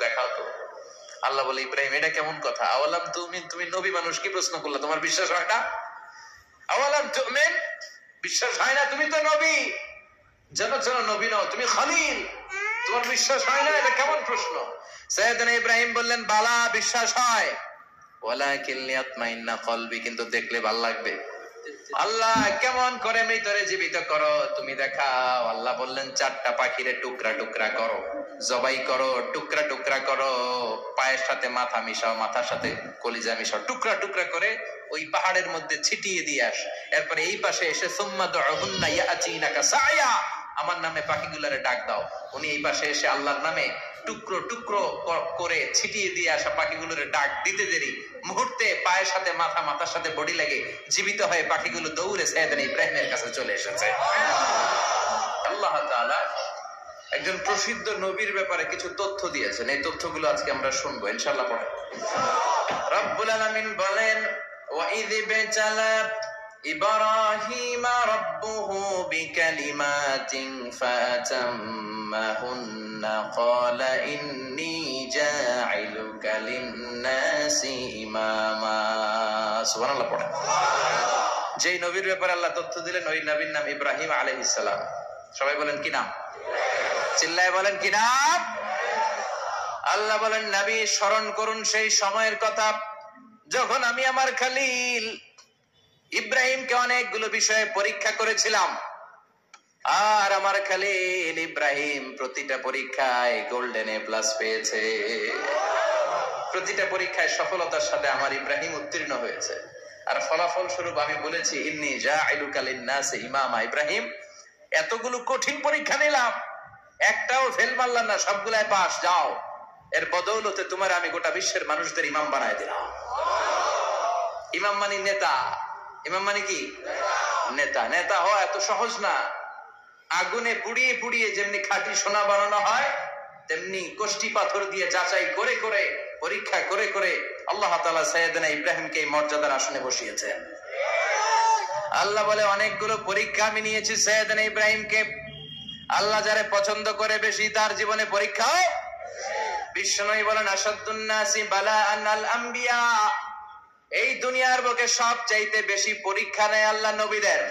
দেখাও তো। আল্লাহ বলে, ইব্রাহিম এটা কেমন কথা? আওয়ালাম তুমিন, তুমি নবী মানুষ কি প্রশ্ন করলা? তোমার বিশ্বাস হয় না? আওয়ালাম তুমিন, বিশ্বাস হয় না? তুমি তো নবী, যেন নবী নও, তুমি খলিল, তোমার বিশ্বাস হয় না? এটা কেমন প্রশ্ন? সাইয়েদনা ইব্রাহিম বললেন, বালা, বিশ্বাস হয়, ওয়ালাকিন লিয়াতমাইন্না কলবি, কিন্তু দেখলে ভালো লাগবে। আল্লাহ কেমন করে মৃতরে জীবিত করো তুমি দেখাও। আল্লাহ বললেন, 4টা পাখিরে টুকরা টুকরা করো, জবাই করো, টুকরা টুকরা করো, পায়ের সাথে মাথা মিশাও, মাথার সাথে কলিজা মিশাও, টুকরা টুকরা করে ওই পাহাড়ের মধ্যে ছিটিয়ে দিয়ে আস। এরপরে এই পাশে এসে সুম্মা দুহুন্না ইয়াতিনাকা সায়া, আমার নামে পাখিগুলারে ডাক দাও। উনি এই পাশে এসে আল্লাহর নামে টুকরো টুকরো করে ছিটিয়ে দিয়ে আসা পাখিগুলোরে ডাক দিতে দেরি মুহূর্তে পায়ের সাথে মাথা, মাথার সাথে বডি লাগে জীবিত হয়ে পাখিগুলো দৌড়ে সাইয়েদনা ইব্রাহিমের কাছে চলে এসেছে। আল্লাহ তাআলা একজন প্রসিদ্ধ নবীর ব্যাপারে কিছু তথ্য দিয়েছেন, এই তথ্যগুলো আজকে আমরা শুনবো ইনশাআল্লাহ। পড়ে রব্বুল আলামিন বলেন, ওয়াইয বিতালা ইব্রাহিমা রাব্বুহু বিকালিমাতিন ফাতাম্মাহুন্না ক্বালা ইন্নী জাঈলুকা লিন-নাসি ইমামা। সুবহানাল্লাহ। পড়ে যেই নবীর ব্যাপারে আল্লাহ তথ্য দিলেন, ওই নবীর নাম ইব্রাহিম আলাইহিস সালাম। সবাই বলেন কি নাম? চিল্লায় বলেন কি নাম? আল্লাহ বলেন, নবী স্মরণ করুন সেই সময়ের কথা যখন আমি আমার খলিল ইব্রাহিমকে অনেকগুলো বিষয়ে পরীক্ষা করেছিলাম, আর আমার খলিল ইব্রাহিম প্রতিটা পরীক্ষায় গোল্ডেন এ প্লাস পেয়েছে। প্রতিটা পরীক্ষায় সফলতার সাথে আমার ইব্রাহিম উত্তীর্ণ হয়েছে। আর ফলাফল স্বরূপ আমি বলেছি, ইন্নী জাঈলুকা লিন-নাসি ইমামা। ইব্রাহিম, এতগুলো কঠিন পরীক্ষা নিলাম, একটাও ফেল মারলাম না, সবগুলাই পাস। যাও, এর বদৌলতে তোমার আমি গোটা বিশ্বের মানুষদের ইমাম বানায় দিলাম। ইমাম মানে নেতা। ইমাম মানে কি? নেতা। নেতা হওয়া এত সহজ না। আগুনে পুড়িয়ে পুড়িয়ে যেমনি খাঁটি সোনা বানানো হয়, তেমনি কষ্টি পাথর দিয়ে যাচাই করে করে, পরীক্ষা করে করে আল্লাহ তাআলা সাইয়েদনা ইব্রাহিমকে এই মর্যাদার আসনে বসিয়েছেন। আল্লাহ বলে, অনেকগুলো পরীক্ষা আমি নিয়েছি সাইয়েদনা ইব্রাহিমকে। আল্লাহ যারে পছন্দ করে বেশি, তার জীবনে পরীক্ষাও। বিশ্বনবী বলেন, আশাদ্দুন নাসি বালাআন আল আম্বিয়া। এই দুনিয়ার বুকে সবচাইতে বেশি পরীক্ষা নেয় আল্লাহ নবীদের।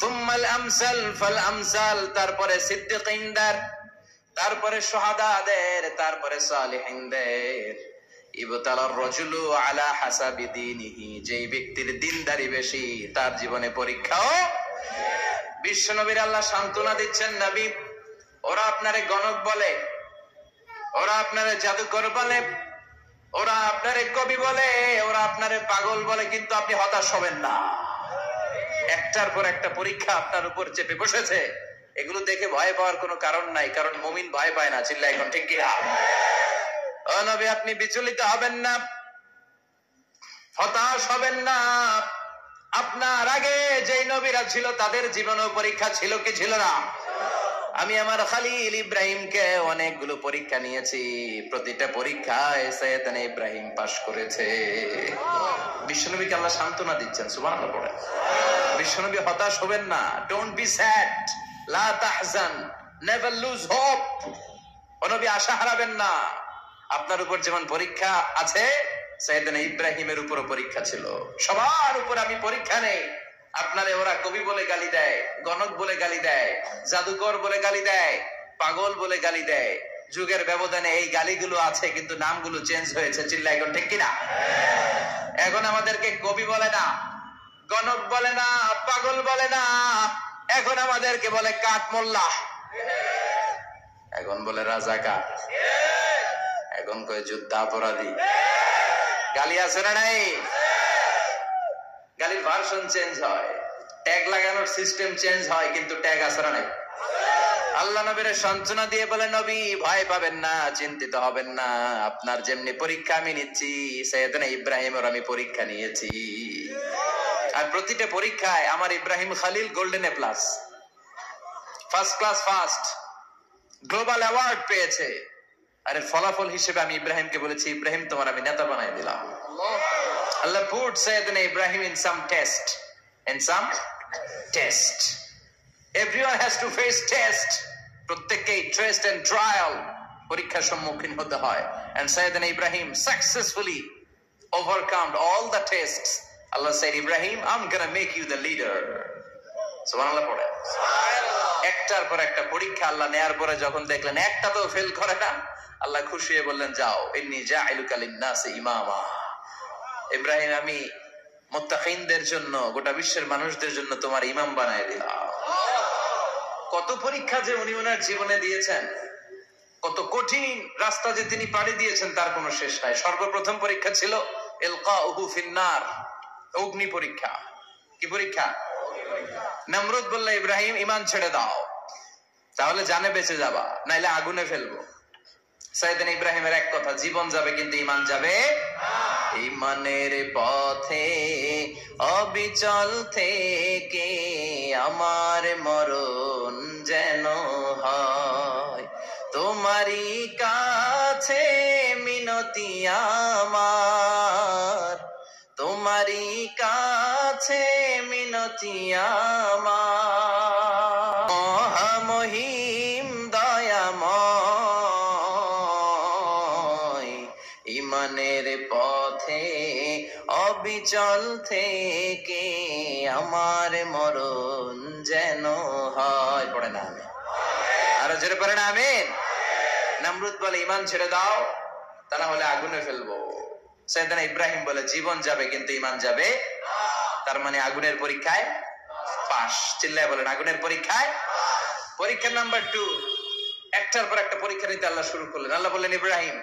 সুম্মাল আমসাল ফাল আমসাল, তারপরে সিদ্দিকিনদের, তারপরে শুহাদাদের, তারপরে সালিহিনদের। ইবতালার রাজুলু আলা হাসাবি দীনিহি, যেই ব্যক্তির দিনদারি বেশি, তার জীবনে পরীক্ষাও। বিশ্বনবীর আল্লাহ সান্ত্বনা দিচ্ছেন, নবী, ওরা আপনারে গণক বলে, ওরা আপনারে জাদুকর বলে, ওরা আপনারে কবি বলে, ওরা আপনারে পাগল বলে, কিন্তু আপনি হতাশ হবেন না। একটার পর একটা পরীক্ষা আপনার উপর চেপে বসেছে, এগুলো দেখে ভয় পাওয়ার কোনো কারণ নাই, কারণ মুমিন ভয় পায় না। চিল্লা এখন ঠিক কিনা? ও নবী, আপনি বিচলিত হবেন না, হতাশ হবেন না। আপনার আগে যেই নবীরা ছিল তাদের জীবনেও পরীক্ষা ছিল কি ছিল না? আমি আমার খলিল ইব্রাহিমকে অনেকগুলো পরীক্ষা নিয়েছি, প্রতিটা পরীক্ষায় সাইয়েদনা ইব্রাহিম পাস করেছে। বিশ্বনবীকে আল্লাহ সান্ত্বনা দিচ্ছেন। সুবহানাল্লাহ। পড়ে বিশ্বনবী, হতাশ হবেন না, ডোন্ট বি স্যাড, লা তাহজান, নেভার লুজ হোপ। ও নবী, আশা হারাবেন না। আপনার উপর যেমন পরীক্ষা আছে, সাইয়েদনা ইব্রাহিমের উপরও পরীক্ষা ছিল। সবার উপর আমি পরীক্ষা নেই। আপনারে ওরা কবি বলে গালি দেয়, গণক বলে গালি দেয়, জাদুকর বলে গালি দেয়, পাগল বলে গালি দেয়। যুগের ব্যবধানে এই গালিগুলো আছে, কিন্তু নামগুলো চেঞ্জ হয়েছে। চিল্লা এখন ঠিক কিনা? এখন আমাদেরকে কবি বলে না, গণক বলে না, পাগল বলে না, এখন আমাদেরকে বলে কাঠ মোল্লা, এখন বলে রাজাকার, এখন কয় যুদ্ধাপরাধী। গালি আছে না নাই? গালির ভার্সন চেঞ্জ হয়, ট্যাগ লাগানোর সিস্টেম চেঞ্জ হয়, কিন্তু ট্যাগ আছে না নাই? আল্লাহ নবীর সান্ত্বনা দিয়ে বলে, নবী ভয় পাবেন না, চিন্তিত হবেন না। আপনার যেমনি পরীক্ষা আমি নিচ্ছি, সাইয়েদনা ইব্রাহিমের আমি পরীক্ষা নিয়েছি। আর প্রতিটা পরীক্ষায় আমার Ibrahim Khalil golden A plus, first class first, global award পেয়েছে। আর এর ফলাফল হিসেবে আমি ইব্রাহিমকে বলেছি, ইব্রাহিম তোমার আমি নেতা বানাই দিলাম। Allah put Sayyidina Ibrahim in some test. In some test. Everyone has to face test. প্রত্যেককেই টেস্ট এন্ড ট্রায়াল, পরীক্ষার সম্মুখীন হতে হয়। And Sayyidina Ibrahim successfully overcome all the tests. Allah said, Ibrahim, I'm gonna make you the leader. সুবহানাল্লাহ পড়ে। একটার পর একটা পরীক্ষা আল্লাহ নেয়ার পরে যখন দেখলেন একটা তো ফেল করে না, আল্লাহ খুশি হয়ে বললেন, যাও, ইন্নী জাইলুকা লিন-নাসি ইমামা। ইব্রাহিম, আমি মুত্তাকিনদের জন্য, গোটা বিশ্বের মানুষদের জন্য তোমার ইমাম বানায় দিলাম। কত পরীক্ষা যে উনি ওনার জীবনে দিয়েছেন, কত কঠিন রাস্তা যে তিনি পাড়ি দিয়েছেন তার কোনো শেষ নাই। সর্বপ্রথম পরীক্ষা ছিল ইলকাউহু ফিন-নার, অগ্নি পরীক্ষা। কি পরীক্ষা? নমরুদ বলল, ইব্রাহিম ঈমান ছেড়ে দাও, তাহলে জানে বেঁচে যাবা, নাইলে আগুনে ফেলবো। সাইয়েদনা ইব্রাহিমের এক কথা, জীবন যাবে কিন্তু ঈমান যাবে না। ঈমানের পথে অবিচল থেকে আমার মরণ যেন হয়, তোমারই কাছে মিনতি আমার, তোমারই কাছে মিনতি আমার। মহামহিম দয়াময়, ঈমানের পথে অবিচল থেকে আমার মরণ যেন হয়। পড়ে না আমি আরো জোরে পড়ে না আমিন। নমরুদ বলে, ঈমান ছেড়ে দাও, তা না হলে আগুনে ফেলবো। সাইয়েদনা ইব্রাহিম বলে, জীবন যাবে কিন্তু ঈমান যাবে। তার মানে আগুনের পরীক্ষায় পাস। চিল্লায় বলেন, আগুনের পরীক্ষায়। পরীক্ষা নাম্বার 2, একটার পর একটা পরীক্ষা নিতে আল্লাহ শুরু করলেন। আল্লাহ বললেন, ইব্রাহিম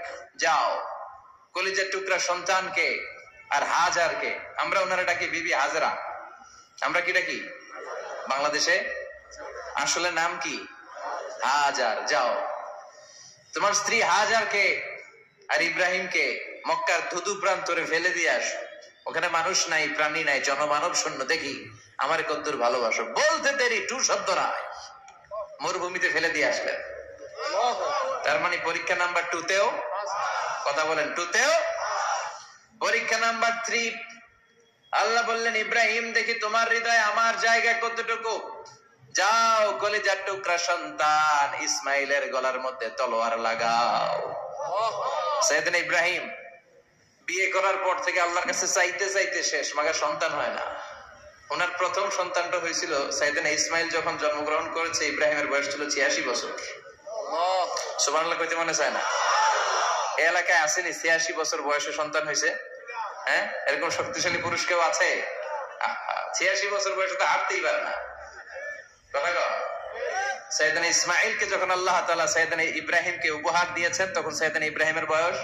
যাও, কলিজার টুকরা সন্তানকে আর হাজারকে, আমরা ওনারা ডাকি বিবি হাজরা, আমরা কি ডাকি বাংলাদেশে, আসলে নাম কি হাজার, যাও তোমার স্ত্রী হাজারকে আর ইব্রাহিমকে মক্কার ধুধু প্রান্তরে ফেলে দিয়ে আসো। ওখানে মানুষ নাই, প্রাণী নাই, জনমানব শূন্য, দেখি আমার কদ্দুর ভালোবাসো। বলতে দেরি, টু শব্দ নাই, মরুভূমিতে ফেলে দিয়ে আসলেন। তার মানে পরীক্ষা নাম্বার 2তেও, কথা বলেন, 2তেও। পরীক্ষা নাম্বার 3, আল্লাহ বললেন, ইব্রাহিম দেখি তোমার হৃদয়ে আমার জায়গা কতটুকু, যাও কলিজার টুকরা সন্তান ইসমাইলের গলার মধ্যে তলোয়ার লাগাও। সাইয়েদনা ইব্রাহিম বিয়ে করার পর থেকে আল্লাহর কাছে চাইতে চাইতে শেষ, মাগার সন্তান হয় না। ওনার প্রথম সন্তানটা হয়েছিল সাইয়েদনা ইসমাইল যখন জন্মগ্রহণ করেছে, ইব্রাহিমের বয়স ছিল 86 বছর। সুবহানাল্লাহ কইতে মনে চায় না? এই এলাকায় আসেনি 86 বছর বয়সে সন্তান হয়েছে? হ্যাঁ, এরকম শক্তিশালী পুরুষ কেউ আছে? 86 বছর বয়সে তো হাঁটতেই পারে না। কথা কও। সাইয়েদনা ইসমাইলকে যখন আল্লাহ তাআলা সাইয়েদনা ইব্রাহিমকে উপহার দিয়েছেন, তখন সাইয়েদনা ইব্রাহিমের বয়স,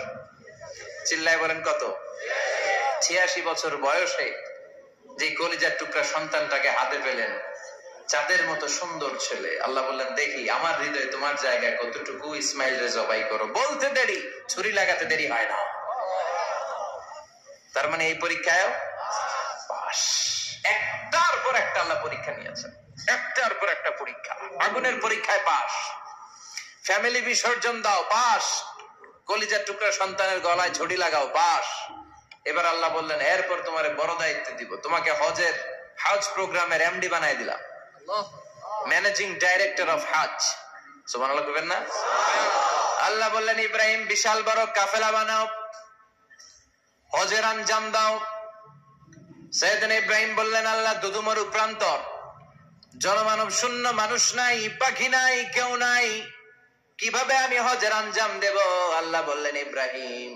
চিল্লায় বলেন কত? 86 বছর বয়সে যে কলিজার টুকরা সন্তানটাকে হাতে পেলেন, চাঁদের মতো সুন্দর ছেলে। আল্লাহ বললেন, দেখি আমার হৃদয়ে তোমার জায়গায় কতটুকু, ইসমাইলরে জবাই করো। বলতে দেরি, ছুরি লাগাতে দেরি হয় না। তার মানে এই পরীক্ষায় পাস। একটার পর একটা আল্লাহ পরীক্ষা নিয়েছেন, একটার পর একটা পরীক্ষা। আগুনের পরীক্ষায় পাস, ফ্যামিলি বিসর্জন দাও, পাস। কলিজার টুকরা সন্তানের গলায় ঝুড়ি লাগাও, পাস। এবার আল্লাহ বললেন, এরপর তোমার বড় দায়িত্ব দিব, তোমাকে হজ প্রোগ্রামের এমডি বানাই দিলাম, ম্যানেজিং ডাইরেক্টর অফ হজ। সুবহানাল্লাহ কইবেন না? আল্লাহ বললেন, ইব্রাহিম বিশাল বড় কাফেলা বানাও, হজের আঞ্জাম দাও। সাইয়েদনা ইব্রাহিম বললেন, আল্লাহ দুদুমরু প্রান্তর, জনমানব শূন্য, মানুষ নাই, পাখি নাই, কেউ নাই, কিভাবে আমি হজের আঞ্জাম দেব? আল্লাহ বললেন, ইব্রাহিম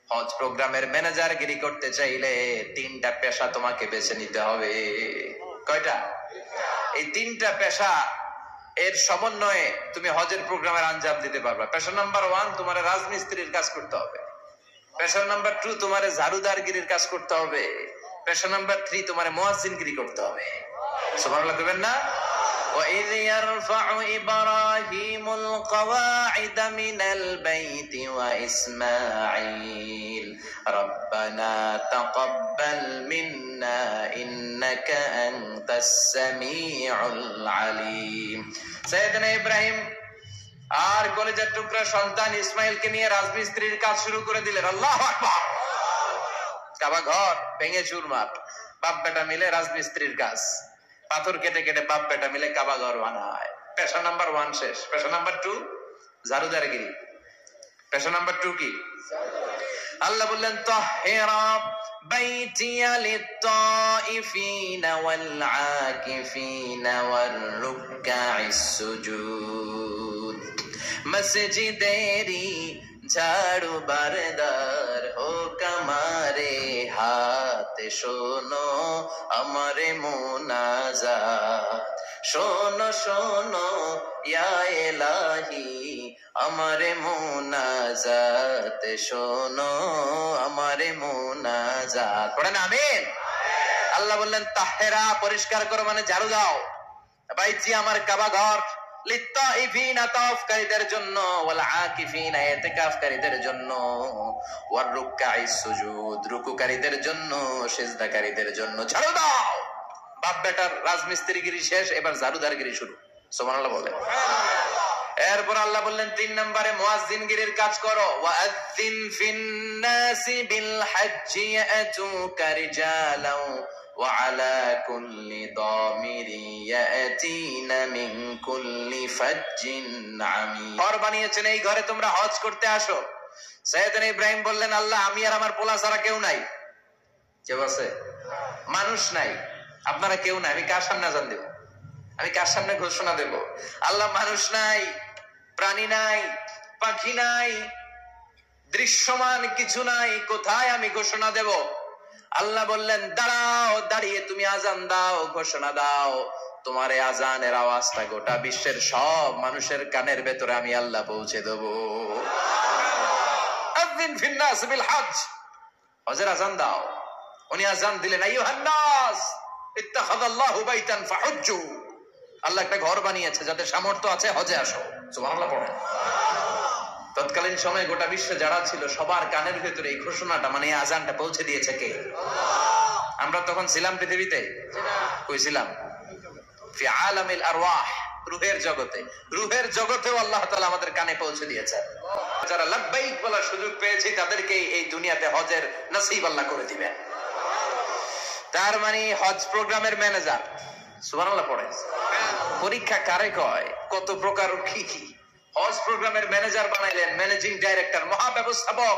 হজ প্রোগ্রামের ম্যানেজারগিরি করতে চাইলে 3টা পেশা তোমাকে বেছে নিতে হবে। কয়টা? এই 3টা পেশা এর সমন্বয়ে তুমি হজের প্রোগ্রামের আঞ্জাম দিতে পারবা। পেশা নাম্বার 1, তোমার রাজমিস্ত্রির কাজ করতে হবে। পেশা নাম্বার 2, তোমার ঝাড়ুদারগিরির কাজ করতে হবে। পেশা নাম্বার 3, তোমার মুয়াজ্জিনগিরি করতে হবে। সুবহানাল্লাহ কইবেন না? وَإِذْ يَرْفَعُ إِبْرَاهِيمُ الْقَوَاعِدَ مِنَ الْبَيْتِ وَإِسْمَاعِيلُ رَبَّنَا تَقَبَّلْ مِنَّا إِنَّكَ أَنْتَ السَّمِيعُ الْعَلِيمُ। সাইয়েদনা ইব্রাহিম আর কলিজার টুকরা সন্তান ইসমাইলকে নিয়ে রাজমিস্ত্রির কাজ শুরু করে দিলেন। আল্লাহু আকবার। কাবা ঘর ভেঙে চুরমার, বাপ বেটা মিলে রাজমিস্ত্রির কাজ, পাথর কেটে কেটে বাপ বেটা মিলে কাবা ঘর বানায়। পেশা নাম্বার 1 শেষ। পেশা নাম্বার 2 ঝাড়ুদারগিরি। পেশা নাম্বার 2 কি? আল্লাহ বললেন তাহহিরা বাইতিয়া লিত-তাইফিনা ওয়াল আকিফিনা ওয়ার রুকআইস সুজুদ। মসজিদেরি ঝাড়ু বারদার হোক আমারে হাত, শোনো আমারে মুনাজাত। শোনো শোনো ইয়া ইলাহি আমারে মুনাজাত, শোনো আমারে মুনাজাত। পড়েন আমিন। আল্লাহ বললেন তাহহিরা পরিষ্কার করো মানে ঝাড়ু দাও, বাইতি আমার কাবা ঘর, লিত-তাইফিনা তাওয়াফকারীদের জন্য, ওয়াল আকিফিনা ইতিকাফকারীদের জন্য, ওয়ার রুকআইস সুজুদ রুকুকারীদের জন্য, সিজদাকারীদের জন্য ঝাড়ু দাও। বাপ বেটার রাজমিস্ত্রিগিরি শেষ, এবার ঝাড়ুদারগিরি শুরু। সুবহানাল্লাহ বলেন। এরপর আল্লাহ বললেন 3 নম্বরে মুয়াজ্জিনগিরির কাজ করো। ওয়াআযিন ফিন-নাসি বিল-হাজ্জি ইয়াতুকা রিজালাও ওয়া আলা কুল্লি দামিরি ইয়াতিনা মিন কুল্লি ফাজ্জিন আমিক। ঘর বানিয়েছেন, এই ঘরে তোমরা হজ করতে আসো। সাইয়েদনা ইব্রাহিম বললেন আল্লাহ আমি আর আমার পোলা ছাড়া কেউ নাই। কেউ আছে? মানুষ নাই, আপনারা কেউ নাই, আমি কার সামনে আযান দেব? আমি কার সামনে ঘোষণা দেব? আল্লাহ মানুষ নাই, প্রাণী নাই, পাখি নাই, দৃশ্যমান কিছু নাই, কোথায় আমি ঘোষণা দেব? আল্লাহ বললেন দাঁড়াও, দাঁড়িয়ে তুমি আজান দাও, ঘোষণা দাও। তোমার এই আজানের আওয়াজটা গোটা বিশ্বের সব মানুষের কানের ভেতরে আমি আল্লাহ পৌঁছে দেব। আযিন ফিন-নাস বিল-হজ্জ, হজের আজান দাও। উনি আজান দিলেন আইয়ুহান নাস ইত্তাখাযাল্লাহু বাইতান ফাহুজ্জু। আল্লাহ একটা ঘর বানিয়েছে, যাদের সামর্থ্য আছে হজে আসো। সুবহানাল্লাহ পড়েন। তৎকালীন সময়ে গোটা বিশ্বে যারা ছিল সবার কানের ভেতরে এই ঘোষণাটা মানে এই আজানটা পৌঁছে দিয়েছে কে? আমরা তখন ছিলাম পৃথিবীতে? কই ছিলাম? ফি আলামিল আরওয়াহ, রূহের জগতে। রূহের জগতেও আল্লাহ তাআলা আমাদের কানে পৌঁছে দিয়েছেন। যারা লাব্বাইক বলার সুযোগ পেয়েছে তাদেরকে এই দুনিয়াতে হজের নসিব আল্লাহ করে দিবেন। তার মানে হজ প্রোগ্রামের ম্যানেজার। সুবহানাল্লাহ পড়েন। পরীক্ষা কারে কয়? কত প্রকার কি কি। হজ প্রোগ্রামের ম্যানেজার বানাইলেন, ম্যানেজিং ডাইরেক্টর, মহাব্যবস্থাপক।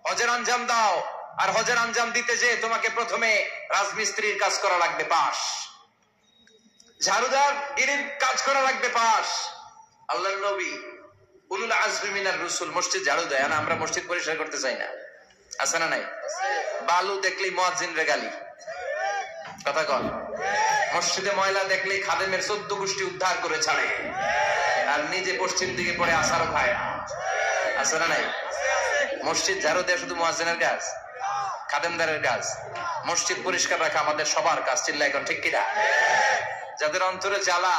হজের আঞ্জাম দাও, আর হজের আঞ্জাম দিতে যে তোমাকে প্রথমে রাজমিস্ত্রির কাজ করা লাগবে পাস, ঝাড়ুদার গিরির কাজ করা লাগবে পাস। আল্লাহর নবী উলুল আজমি মিনার রাসূল মসজিদ ঝাড়ু দেয়, আর আমরা মসজিদ পরিষ্কার করতে চাই না। আছে না নাই? বালু দেখলেই মুয়াজ্জিনরে গালি, কথা কন। মসজিদে ময়লা দেখলেই খাদেমের 14 গোষ্ঠী উদ্ধার করে ছাড়ে, আর নিজে পশ্চিম দিকে পড়ে আসারও খায়। আছে না নাই? মসজিদ ঝাড়ু দেয়া শুধু মুয়াজ্জিনের কাজ? খাদেমদারের কাজ? মসজিদ পরিষ্কার রাখা আমাদের সবার কাজ। চিল্লা এখন ঠিক কিনা? যাদের অন্তরে জ্বালা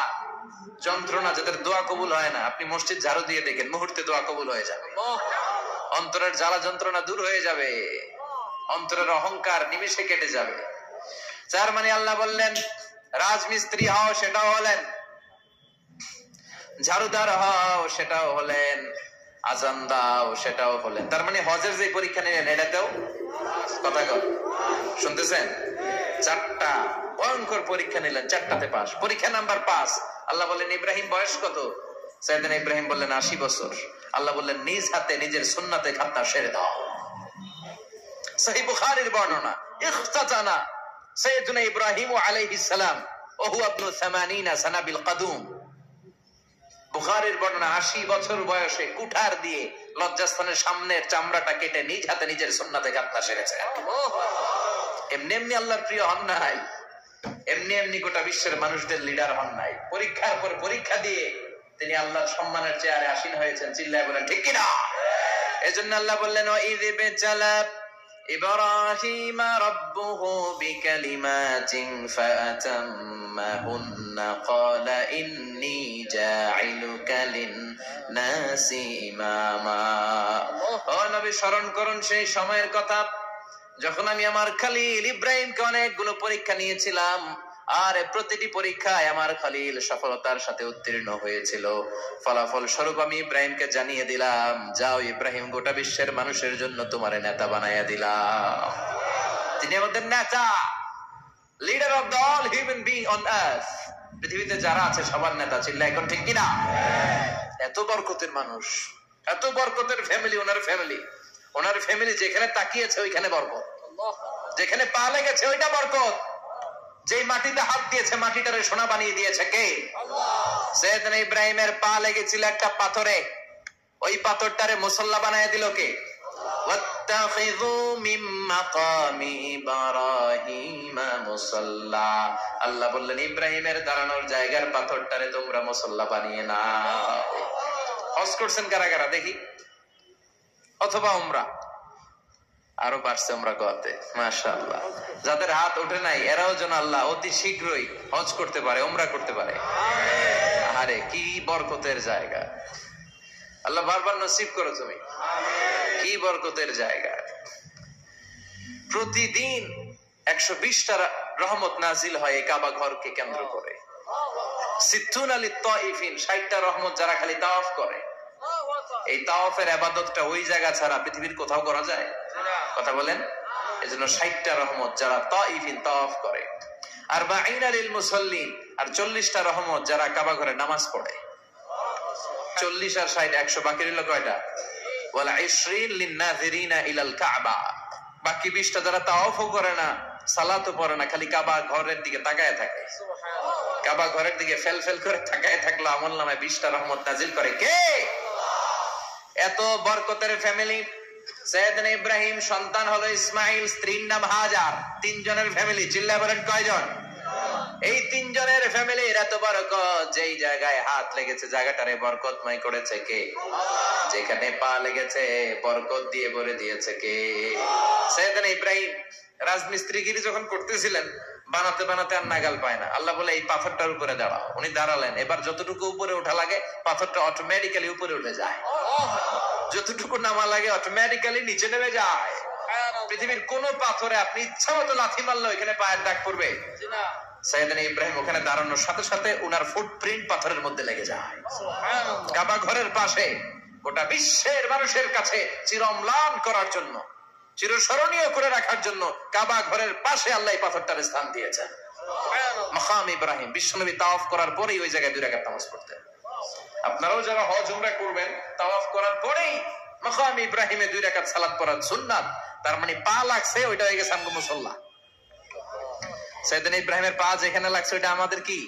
যন্ত্রণা, যাদের দোয়া কবুল হয় না, আপনি মসজিদ ঝাড়ু দিয়ে দেখেন মুহূর্তে দোয়া কবুল হয়ে যাবে। অন্তরের জ্বালা যন্ত্রণা দূর হয়ে যাবে, অন্তরের অহংকার নিমেষে কেটে যাবে। তার মানে আল্লাহ বললেন রাজমিস্ত্রি হও, সেটাও হলেন, ঝাড়ুদার হও, সেটাও হলেন, আজান দাও, সেটাও হলেন। তার মানে হজের যে পরীক্ষা নিলেন এটাতেও কথা কর, শুনতেছেন? 4টা ভয়ঙ্কর পরীক্ষা নিলেন, 4টাতে পাস। পরীক্ষা নাম্বার 5। আল্লাহ বললেন ইব্রাহিম বয়স কত? সাইয়েদনা ইব্রাহিম বললেন 80 বছর। আল্লাহ বললেন নিজ হাতে নিজের সুন্নাতে খাতনা সেরে দাও। সহিহ বুখারীর বর্ণনা, ইখতাতানা সাইয়েদনা ইব্রাহিম আলাইহিস সালাম ওয়া হুয়া ইবনু 80 সানা বিল কাদুম। বুখারীর বর্ণনা, 80 বছর বয়সে কুঠার দিয়ে লজ্জাস্থানের সামনের চামড়াটা কেটে নিজ হাতে নিজের সুন্নাতে খাতনা সেরেছে। এমনি এমনি আল্লাহর প্রিয় হন নাই, এমনি এমনি গোটা বিশ্বের মানুষদের লিডার হন নাই। পরীক্ষার পর পরীক্ষা দিয়ে তিনি আল্লাহর সম্মানের চেয়ারে আসীন হয়েছেন। চিল্লায় বলেন ঠিক কিনা? এজন্য আল্লাহ বললেন ওয়াইয বিতালা ইব্রাহিম রাব্বুহু বিকালিমাতিন ফাআতাম্মাহুন্না ক্বালা ইন্নী জাঈলুকা লিন-নাসি ইমামা। ও নবী স্মরণ করুন সেই সময়ের কথা যখন আমি আমার খলিল ইব্রাহিমকে অনেকগুলো পরীক্ষা নিয়েছিলাম, আর প্রতিটি পরীক্ষায় আমার খলিল সফলতার সাথে উত্তীর্ণ হয়েছিল। ফলাফল স্বরূপ আমি ইব্রাহিমকে জানিয়ে দিলাম, যাও ইব্রাহিম, গোটা বিশ্বের মানুষের জন্য তোমার নেতা বানাইয়া দিলাম। তিনি আমাদের নেতা, leader of the all human being on earth. পৃথিবীতে যারা আছে সবার নেতা। চিল্লা এখন ঠিক কিনা? এত বরকতের মানুষ, এত বরকতের ফ্যামিলি ওনার ফ্যামিলি যেখানে তাকিয়েছে ওইখানে বরকত, যেখানে পা লেগেছে ওইটা বরকত, যেই মাটিতে হাত দিয়েছে মাটিটারে সোনা বানিয়ে দিয়েছে কে? সৈয়দনা ইব্রাহিমের পা লেগেছিল একটা পাথরে, ওই পাথরটারে মুসল্লা বানায় দিল কে? ওয়াত্তাখিযু মিন মাকামি ইব্রাহিমা মুসাল্লা। আল্লাহ বললেন ইব্রাহিমের দাঁড়ানোর জায়গার পাথরটারে তোমরা মুসল্লা বানিয়ে নাও। হজ করছেন কারা কারা দেখি, অথবা উমরা? আরো পারছে উমরা করতে, মাশাআল্লাহ। যাদের হাত ওঠে নাই এরাও যেন আল্লাহ অতি শীঘ্রই হজ করতে পারে, উমরা করতে পারে। আরে কি বরকতের জায়গা, আল্লাহ বারবার নসিব করো তুমি। কি বরকতের জায়গা। প্রতিদিন 120টা রহমত নাজিল হয় এই কাবা ঘরকে কেন্দ্র করে। 60টা রহমত যারা খালি তাওয়াফ করে। এই তাওয়াফের ইবাদতটা ওই জায়গা ছাড়া পৃথিবীর কোথাও করা যায়? কথা বলেন। এজন্য 60টা রহমত যারা তাইফিন তাওয়াফ করে। আর 40 মুসাল্লিন, আর 40টা রহমত যারা কাবা ঘরে নামাজ পড়ে। 40 আর 60 100, বাকি রইল কয়টা? ওয়ালা 20 লিন-নাযিরিনা ইলাল কাবা। বাকি 20টা যারা তাওয়াফও করে না, সালাতও পড়ে না, খালি কাবা ঘরের দিকে তাকায় থাকে। কাবা ঘরের দিকে ফেল করে তাকায় থাকলো, আমলনামায় 20টা রহমত নাজিল করে কে? এত বরকতের ফ্যামিলি। সৈয়দনা ইব্রাহিম সন্তান হলো ইসমাইল, স্ত্রীর নাম হাজার। 3 জনের ফ্যামিলি, চিল্লায় বলেন কয়জন? এই 3 জনের ফ্যামিলির এত বরকত, যেই জায়গায় হাত লেগেছে জায়গাটারে বরকতময় করেছে কে? যেখানে পা লেগেছে বরকত দিয়ে ভরে দিয়েছে কে? সৈয়দনা ইব্রাহিম রাজমিস্ত্রিগিরি যখন করতেছিলেন, বানাতে বানাতে আর নাগাল পায় না। আল্লাহ বলে এই পাথরটার উপরে দাঁড়াও। উনি দাঁড়ালেন। এবার যতটুকু উপরে ওঠা লাগে পাথরটা অটোমেটিক্যালি উপরে উঠে যায়, যতটুকু নামা লাগে অটোমেটিক্যালি নিচে নেমে যায়। পৃথিবীর কোন পাথরে আপনি ইচ্ছা মতো লাথি মারলে এখানে পায়ের দাগ পড়বে? সৈয়দনা ইব্রাহিম ওখানে দাঁড়ানোর সাথে সাথে উনার ফুটপ্রিন্ট পাথরের মধ্যে লেগে যায়। কাবা ঘরের পাশে গোটা বিশ্বের মানুষের কাছে চিরম্লান করার জন্য, চিরস্মরণীয় করে রাখার জন্য কাবা ঘরের পাশে আল্লাহ পাথরটার স্থান দিয়েছেন। মাকাম ইব্রাহিম। বিশ্বনবী তাওয়াফ করার পরেই ওই জায়গায় 2 রাকাত নামাজ পড়তেন। আপনারাও যারা হজ উমরা করবেন, তাওয়াফ করার পরেই মাকাম ইব্রাহিমে 2 রাকাত সালাত পড়া সুন্নাত। তার মানে পা লাগছে, ওইটা হয়ে গেছে আমগো মুসাল্লা। সৈয়দনা ইব্রাহিমের পা যেখানে লাগছে ওইটা আমাদের কি?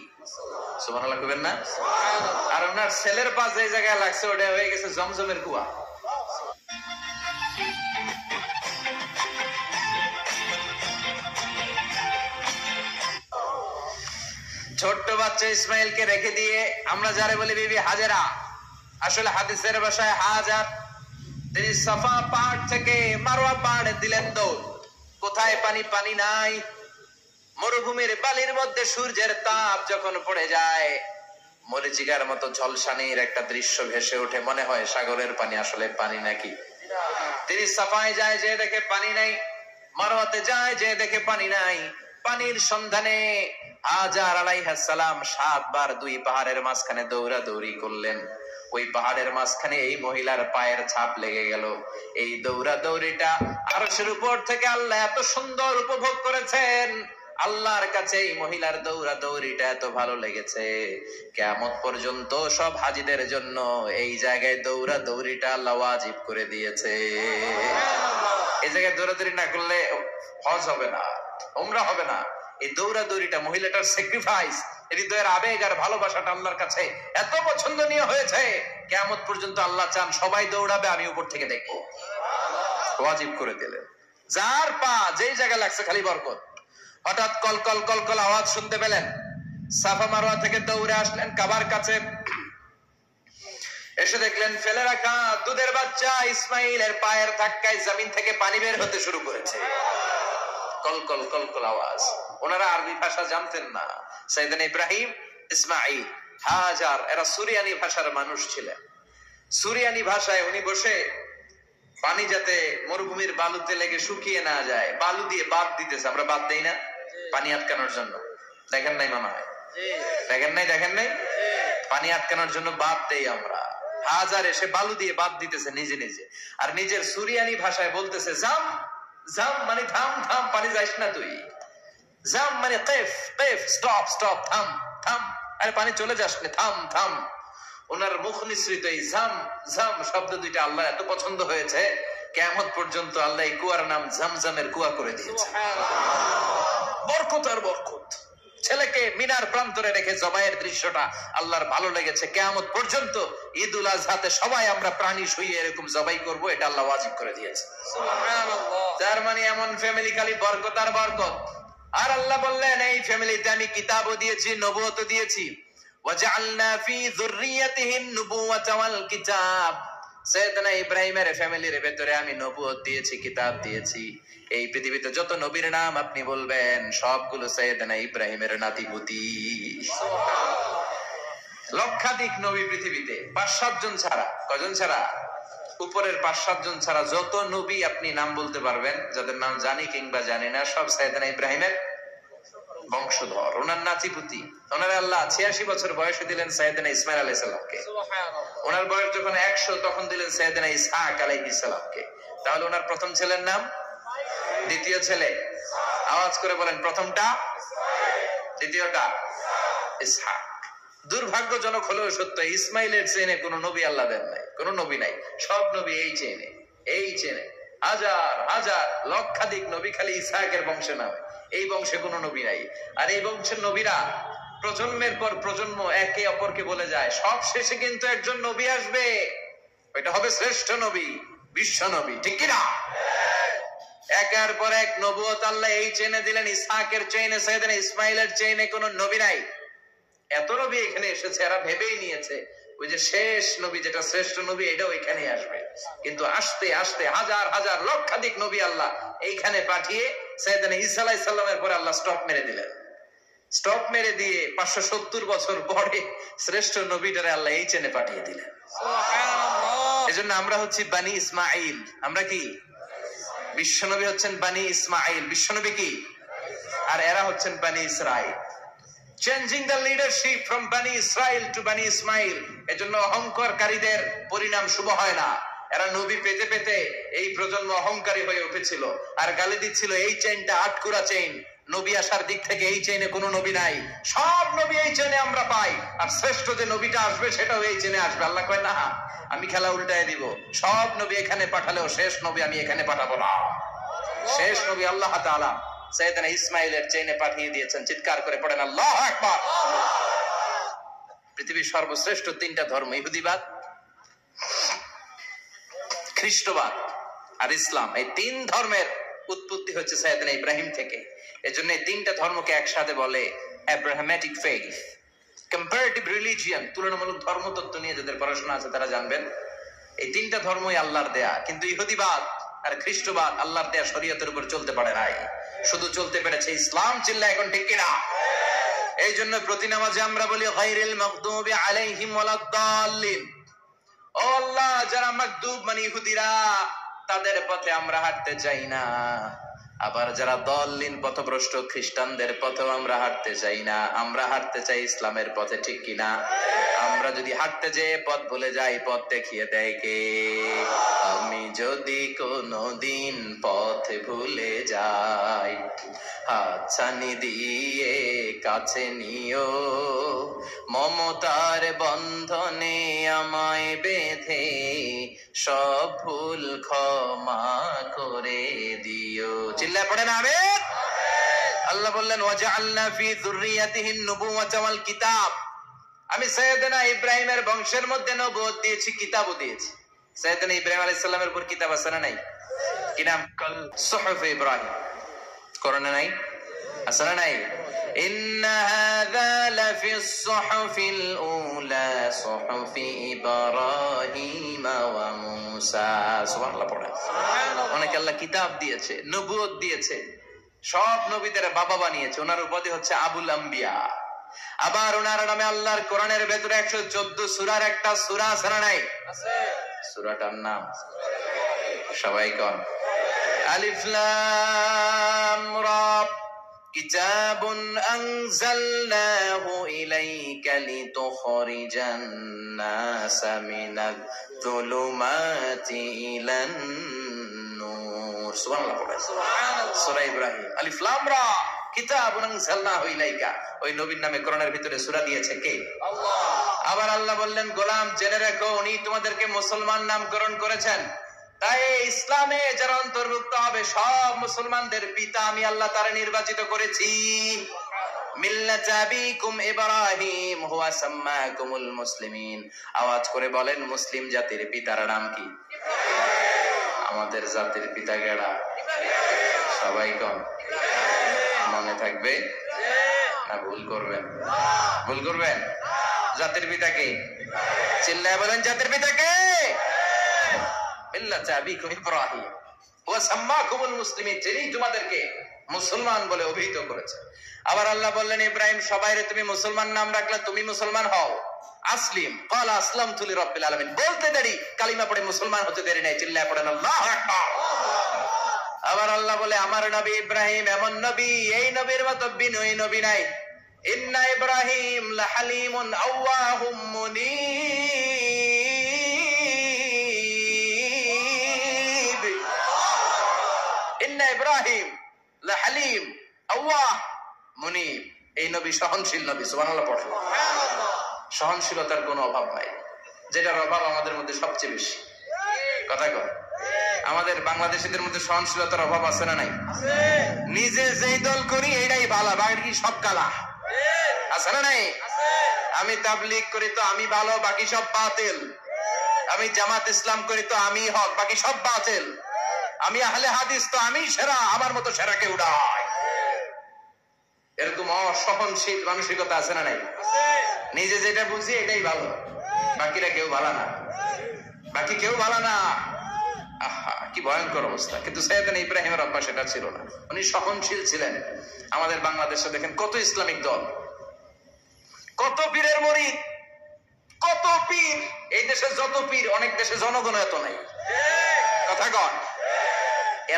সুবহানাল্লাহ কইবেন না? আর ওনার ছেলের পা যে জায়গায় লাগছে ওটা হয়ে গেছে জমজমের কুয়া। ছোট্ট বাচ্চা ইসমাইলকে রেখে দিয়ে আমরা যারে বলি বিবি হাজেরা, আসলে হাদিসের ভাষায় হাজার, তিনি সাফা পাহাড় থেকে মারওয়া পাহাড়ে দিলেন দৌড়। কোথায় পানি? পানি নাই। মরুভূমির বালির মধ্যে সূর্যের তাপ যখন পড়ে যায়, মরিচিকার মতো ঝলসানির একটা দৃশ্য ভেসে ওঠে, মনে হয় সাগরের পানি, আসলে পানি নাকি। তিনি সাফায় যায়, যে দেখে পানি নাই। মারওয়াতে যায়, যে দেখে পানি নাই। পানির সন্ধানে হাজার আলাইহিস সালাম 7 বার 2 পাহাড়ের মাঝখানে দৌড়াদৌড়ি করলেন। ওই পাহাড়ের মাঝখানে এই মহিলার পায়ের ছাপ লেগে গেল। এই দৌড়াদৌড়িটা আরশের উপর থেকে আল্লাহ এত সুন্দর উপভোগ করেছেন। আল্লাহর কাছে এই মহিলার দৌড়াদৌড়িটা এত ভালো লেগেছে, কিয়ামত পর্যন্ত সব হাজীদের জন্য এই জায়গায় দৌড়াদৌড়িটা আল্লাহ ওয়াজিব করে দিয়েছে। এই জায়গায় দৌড়াদৌড়ি না করলে হজ হবে না, উমরা হবে না। এই দৌড়াদৌড়িটা, মহিলাটার স্যাক্রিফাইস, হৃদয়ের আবেগ আর ভালোবাসাটা আল্লাহর কাছে এত পছন্দনীয় হয়েছে, কিয়ামত পর্যন্ত আল্লাহ চান সবাই দৌড়াবে, আমি উপর থেকে দেখবো। ওয়াজিব করে দিলেন। যার পা যেই জায়গায় লাগছে খালি বরকত। হঠাৎ কলকল কলকল আওয়াজ শুনতে পেলেন। সাফা মারওয়া থেকে দৌড়ে আসলেন কাবার কাছে। এসে দেখলেন ফেলে রাখা দুধের বাচ্চা ইসমাইলের পায়ের ধাক্কায় জমিন থেকে পানি বের হতে শুরু করেছে। কলকল কলকল আওয়াজ। ওনারা আরবি ভাষা জানতেন না। সাইয়েদনা ইব্রাহিম, ইসমাইল, হাজার এরা সুরিয়ানি ভাষার মানুষ ছিলেন। সুরিয়ানি ভাষায় উনি বসে পানি যাতে মরুভূমির বালুতে লেগে শুকিয়ে না যায়, বালু দিয়ে বাদ দিতেছে। আমরা বাদ দেই না পানি আটকানোর জন্য? দেখেন নাই মনে হয়? দেখেন নাই? পানি আটকানোর জন্য বাদ দেই আমরা। হাজার এসে বালু দিয়ে বাদ দিতেছে নিজে নিজে। আর নিজের সুরিয়ানি ভাষায় বলতেছে জাম, জাম মানে থাম থাম, পানি যাইস না তুই। জাম মানে কেফ, কেফ স্টপ স্টপ, থাম থাম, আরে পানি চলে যাস না, থাম থাম। ওনার মুখ নিঃসৃত এই ঝাম ঝাম শব্দ দুইটা আল্লাহ এত পছন্দ হয়েছে, কিয়ামত পর্যন্ত আল্লাহ এই কুয়ার নাম ঝমঝমের কুয়া করে দিয়েছে। বরকত আর বরকত। ছেলেকে মিনার প্রান্তরে রেখে জবাইয়ের দৃশ্যটা আল্লাহর ভালো লেগেছে। কিয়ামত পর্যন্ত ঈদুল আজহাতে সবাই আমরা প্রাণী শুইয়ে এরকম জবাই করব, এটা আল্লাহ ওয়াজিব করে দিয়েছে। সুবহানাল্লাহ। তার মানে এমন ফ্যামিলি খালি বরকত আর বরকত। আর আল্লাহ বললেন এই ফ্যামিলিতে আমি কিতাবও দিয়েছি, নবুয়তও দিয়েছি। ওয়াজআলনা ফি যুররিয়াতিহিন নুবুওয়াতা ওয়াল কিতাব। সাইয়েদনা ইব্রাহিমের ফ্যামিলির ভেতরে আমি নবুয়ত দিয়েছি, কিতাব দিয়েছি। এই পৃথিবীতে যত নবীর নাম আপনি বলবেন সবগুলো সাইয়েদনা ইব্রাহিমের নাতিপুতি। লক্ষাধিক নবী পৃথিবীতে, 5-7 জন ছাড়া। কজন ছাড়া? উপরের 5-7 জন ছাড়া যত নবী আপনি নাম বলতে পারবেন, যাদের নাম জানি কিংবা জানি না, সব সাইয়েদনা ইব্রাহিমের বংশধর, ওনার নাতিপুতি। ওনার আল্লাহ 86 বছর বয়সে দিলেন সাইয়েদনা ইসমাইল আলাইহিস সালামকে। ওনার বয়স যখন 100 তখন দিলেন সাইয়েদনা ইসহাক আলাইহিস সালামকে। তাহলে ওনার প্রথম ছেলের নাম, দ্বিতীয় ছেলে আওয়াজ করে বলেন, প্রথমটা, দ্বিতীয়টা ইসহাক। দুর্ভাগ্যজনক হলেও সত্য, ইসমাইলের চেনে কোন নবী আল্লাহ দেন নাই, কোন নবী নাই। সব নবী এই চেনে, এই চেনে। হাজার হাজার লক্ষাধিক নবী খালি ইসহাকের বংশে নামে, এই বংশে কোন নবী নাই। আর এই বংশের নবীরা প্রজন্মের পর প্রজন্ম একে অপরকে বলে যায়, সব শেষে কিন্তু একজন নবী আসবে, ওইটা হবে শ্রেষ্ঠ নবী, বিশ্ব নবী, ঠিক কিনা? একের পর এক নবুয়ত আল্লাহ এই চেনে দিলেন। ইসহাকের চেইনে, সাইয়েদনা ইসমাইলের চেইনে কোন নবী নাই। এত নবী এখানে এসেছে, এরা ভেবেই নিয়েছে ওই যে শেষ নবী যেটা শ্রেষ্ঠ নবী এটাও এখানে আসবে। কিন্তু আস্তে আস্তে হাজার হাজার লক্ষাধিক নবী আল্লাহ এইখানে পাঠিয়ে সাইয়েদনা ঈসা আলাইহিস সালামের পরে আল্লাহ স্টপ মেরে দিলেন। স্টপ মেরে দিয়ে 570 বছর পরে শ্রেষ্ঠ নবীটারে আল্লাহ এই চেনে পাঠিয়ে দিলেন। সুবহানাল্লাহ। এজন্য আমরা হচ্ছি বানি ইসমাঈল। আমরা কি? বিশ্বনবী হচ্ছেন বানি ইসমাঈল। বিশ্বনবী কি? আর এরা হচ্ছেন বানি Israil. Changing the leadership from বানি ইসরাইল টু বানি ইসমাইল। এজন্য অহংকারীদের পরিণাম শুভ হয় না। এরা নবী পেতে পেতে এই প্রজন্ম অহংকারী হয়ে উঠেছিল আর গালি দিচ্ছিল এই চেইনটা আটকুরা চেইন, নবী আসার দিক থেকে এই চেইনে কোনো নবী নাই, সব নবী এই চেইনে আমরা পাই, আর শ্রেষ্ঠ যে নবীটা আসবে সেটাও এই চেইনে আসবে। আল্লাহ কয় না, আমি খেলা উল্টায় দিব, সব নবী এখানে পাঠালেও শেষ নবী আমি এখানে পাঠাবো না। শেষ নবী আল্লাহ তাআলা সাইয়েদনা ইসমাইলের চেইনে পাঠিয়ে দিয়েছেন। চিৎকার করে পড়েন আল্লাহু আকবার। পৃথিবীর সর্বশ্রেষ্ঠ 3টা ধর্ম, ইহুদিবাদ, খ্রিস্টবাদ আর ইসলাম, এই 3 ধর্মের উৎপত্তি হচ্ছে সাইয়েদনা ইব্রাহিম থেকে। এজন্য এই 3টা ধর্মকে একসাথে বলে আব্রাহামেটিক ফেইথ। কম্পারেটিভ রিলিজিয়ন, তুলনামূলক ধর্মতত্ত্ব নিয়ে যাদের পড়াশোনা আছে তারা জানবেন এই 3টা ধর্মই আল্লাহর দেয়া। কিন্তু ইহুদিবাদ আর খ্রিস্টবাদ আল্লাহর দেয়া শরীয়তের উপর চলতে পারে নাই, শুধু চলতে পেরেছে ইসলাম। চিল্লা এখন ঠিক কিনা? এই জন্য প্রতি নামাজে আমরা বলি গায়রিল মাগদুবি আলাইহিম ওয়ালাদ-দাল্লিন। ও আল্লাহ, যারা মাগদুব মানে ইহুদিরা, তাদের পথে আমরা হাঁটতে চাই না। আবার যারা দল্লিন পথভ্রষ্ট খ্রিস্টানদের পথেও আমরা হাঁটতে চাই না, আমরা হাঁটতে চাই ইসলামের পথে, ঠিক কিনা? আমরা যদি হাঁটতে যেয়ে পথ ভুলে যাই, পথ দেখিয়ে দেয় কে? আমি যদি কোনদিন পথ ভুলে যাই, হাতছানি দিয়ে কাছে নিও, মমতার বন্ধনে আমায় বেঁধে সব ভুল ক্ষমা করে দিও। চিল্লায় পড়েন আমিন। আল্লাহ বললেন ওয়াজআলনা ফি যুররিয়াতিহিন নুবুওয়াতা ওয়াল কিতাব। আমি সাইয়েদনা ইব্রাহিমের বংশের মধ্যে নবুয়ত দিয়েছি, কিতাবও দিয়েছি। সাইয়েদনা ইব্রাহিম আলাইহিস সালামের উপর কিতাব আছে না নাই? কি নাম? কাল সুহুফ ইব্রাহিম। কোরআনে নাই? আছে না নাই? ইন্না হাযা লাফিস সুহুফিল উলা সুহুফি ইব্রাহিম ওয়া মূসা। সুবহানাল্লাহ পড়ে। অনেকে আল্লাহ কিতাব দিয়েছে, নবুয়ত দিয়েছে, সব নবীদের বাবা বানিয়েছে। ওনার উপাধি হচ্ছে আবুল আম্বিয়া। আবার ওনার নামে আল্লাহর কোরআনের ভেতরে 114 সূরার একটা সূরা আছে না নাই? আছে। সূরাটার নাম সবাই কোন? আলিফ লাম রা। কিতাবুন আনজালনাহু ইলাইকা লিতুখরিজান নাসা মিনাজ যুলুমাতি ইলান নূর। সুবহানাল্লাহ পড়ে। সুবহানাল্লাহ। সূরা ইব্রাহিম। আলিফ লাম রা। কিতাবুন আনজালনাহু ইলাইকা। ওই নবীর নামে কোরআনের ভিতরে সূরা দিয়েছে কে? আল্লাহ। আবার আল্লাহ বললেন, গোলাম জেনে রেখো উনি তোমাদেরকে মুসলমান নামকরণ করেছেন, তাই ইসলামে যারা অন্তর্ভুক্ত হবে সব মুসলমানদের পিতা আমি আল্লাহ তারা নির্বাচিত করেছি। মিল্লাত আবিকুম ইব্রাহিম হুয়া সাম্মাকুমুল মুসলিমিন। আওয়াজ করে বলেন, মুসলিম জাতির পিতার নাম কি? আমাদের জাতির পিতা কেডা? সবাই কোন? মনে থাকবে না ভুল করবেন? ভুল করবেন? জাতির পিতা কে? চিল্লায় বলেন, জাতির পিতা কে? মিল্লাত আবিকুম ইব্রাহিম হুয়া সাম্মাকুমুল মুসলিমিন, যিনি তোমাদেরকে মুসলমান বলে অভিহিত করেছে। আবার আল্লাহ বললেন, ইব্রাহিম সবাইরে তুমি মুসলমান নাম রাখলে, তুমি মুসলমান হও। আসলিম ক্বালা আসলামতু লিরাব্বিল আলামিন, বলতে দেরি, কালিমা পড়ে মুসলমান হতে দেরি নাই। চিল্লায় পড়েন আল্লাহু আকবার। আবার আল্লাহ বলে, আমার নবী ইব্রাহিম এমন নবী, এই নবীর মতো বিনয়ী নবী নাই। ইন্না ইব্রাহিম লাহালিমুন আওয়াহুম মুনীব। ইন্না ইব্রাহিম লাহালিম আওয়াহ মুনীব, এই নবী সহনশীল নবী। সুবহানাল্লাহ পড়েন। সহনশীলতার কোনো অভাব নাই, যেটার অভাব আমাদের মধ্যে সবচেয়ে বেশি। কথা কয়, আমাদের বাংলাদেশিদের মধ্যে সহনশীলতার অভাব আছে না নাই? নিজে যেই দল করি এইটাই ভালো, বাকি সব কালা। আছে না নাই? আমি তাবলীগ করি তো আমি ভালো, বাকি সব বাতিল। আমি জামাত ইসলাম করি তো আমি হক, বাকি সব বাতিল। আমি আহলে হাদিস তো আমি সেরা, আমার মতো সেরা কেউ নাই। এরকম অসহনশীল মানসিকতা আছে না নাই? নিজে যেটা বুঝি এটাই ভালো, বাকিরা কেউ ভালো না, বাকি কেউ ভালো না। আহা, কি ভয়ঙ্কর অবস্থা। কিন্তু সাইয়েদনা ইব্রাহিমের অভ্যাস সেটা ছিল না, উনি সহনশীল ছিলেন। আমাদের বাংলাদেশে দেখেন কত ইসলামিক দল, কত পীরের মুরিদ, কত পীর। এই দেশে যত পীর, অনেক দেশে জনগণ এত নাই। কথা কন,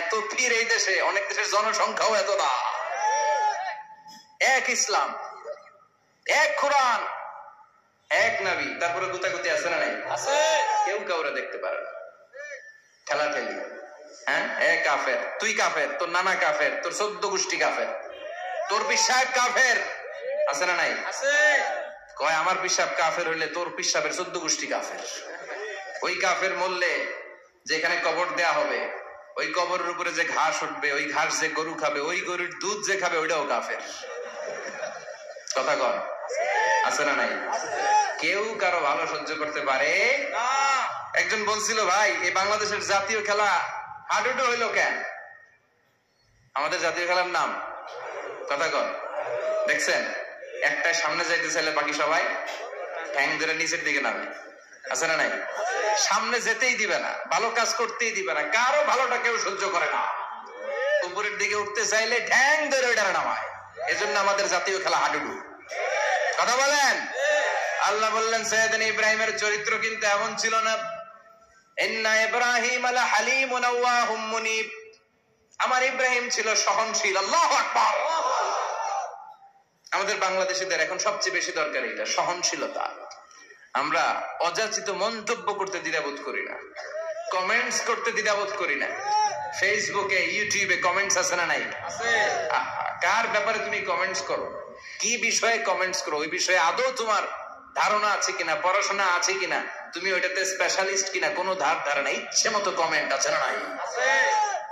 এত পীর এই দেশে, অনেক দেশের জনসংখ্যাও এত না। এক ইসলাম, এক কোরআন, এক নবী, তারপরে গুতাগুতি আছে না নাই? কেউ কাউরে দেখতে পারে না, ঠেলাঠেলি। হ্যাঁ, এক কাফের, তুই কাফের, তোর নানা কাফের, তোর 14 গোষ্ঠী কাফের, তোর পিসাব কাফের, আছে না নাই? কয় আমার পিসাব কাফের হইলে তোর পিসাবের 14 গোষ্ঠী কাফের। ওই কাফের মরলে যেখানে কবর দেয়া হবে, ওই কবরের উপরে যে ঘাস উঠবে, ওই ঘাস যে গরু খাবে, ওই গরুর দুধ যে খাবে, ওইটাও কাফের। কথা কন, আছে না নাই? কেউ কারো ভালো সহ্য করতে পারে না। একজন বলছিল, ভাই এই বাংলাদেশের জাতীয় খেলা হাডুডু হইলো কেন? আমাদের জাতীয় খেলার নাম, কথা কন, দেখছেন? একটা সামনে যাইতে চাইলে বাকি সবাই ঠ্যাং ধরে নিচের দিকে নামে, আছে না নাই? সামনে যেতেই দিবে না, ভালো কাজ করতেই দিবে না, কারো ভালোটা কেউ সহ্য করে না। উপরের দিকে উঠতে চাইলে ঠ্যাং ধরে ওইটা নামায়। এজন্য আমাদের জাতীয় খেলা হাডুডু। কথা বলেন। আল্লাহ বললেন, সাইয়েদনা ইব্রাহিমের চরিত্র কিন্তু এমন ছিল না। ইন্না ইব্রাহিম লাহালিমুন আওয়াহুম মুনীব, আমার ইব্রাহিম ছিল সহনশীল। আল্লাহু আকবার। আমাদের বাংলাদেশিদের এখন সবচেয়ে বেশি দরকার এটা, সহনশীলতা। আমরা অযাচিত মন্তব্য করতে দ্বিধাবোধ করি না, কমেন্টস করতে দ্বিধাবোধ করি না। ফেসবুকে, ইউটিউবে কমেন্টস আছে না নাই? কার ব্যাপারে তুমি কমেন্টস করো, কি বিষয়ে কমেন্টস করো, ওই বিষয়ে আদৌ তোমার ধারণা আছে কিনা, পড়াশোনা আছে কিনা, তুমি ওইটাতে স্পেশালিস্ট কিনা, কোনো ধারণা। ইচ্ছে মতো কমেন্ট, আছে না নাই?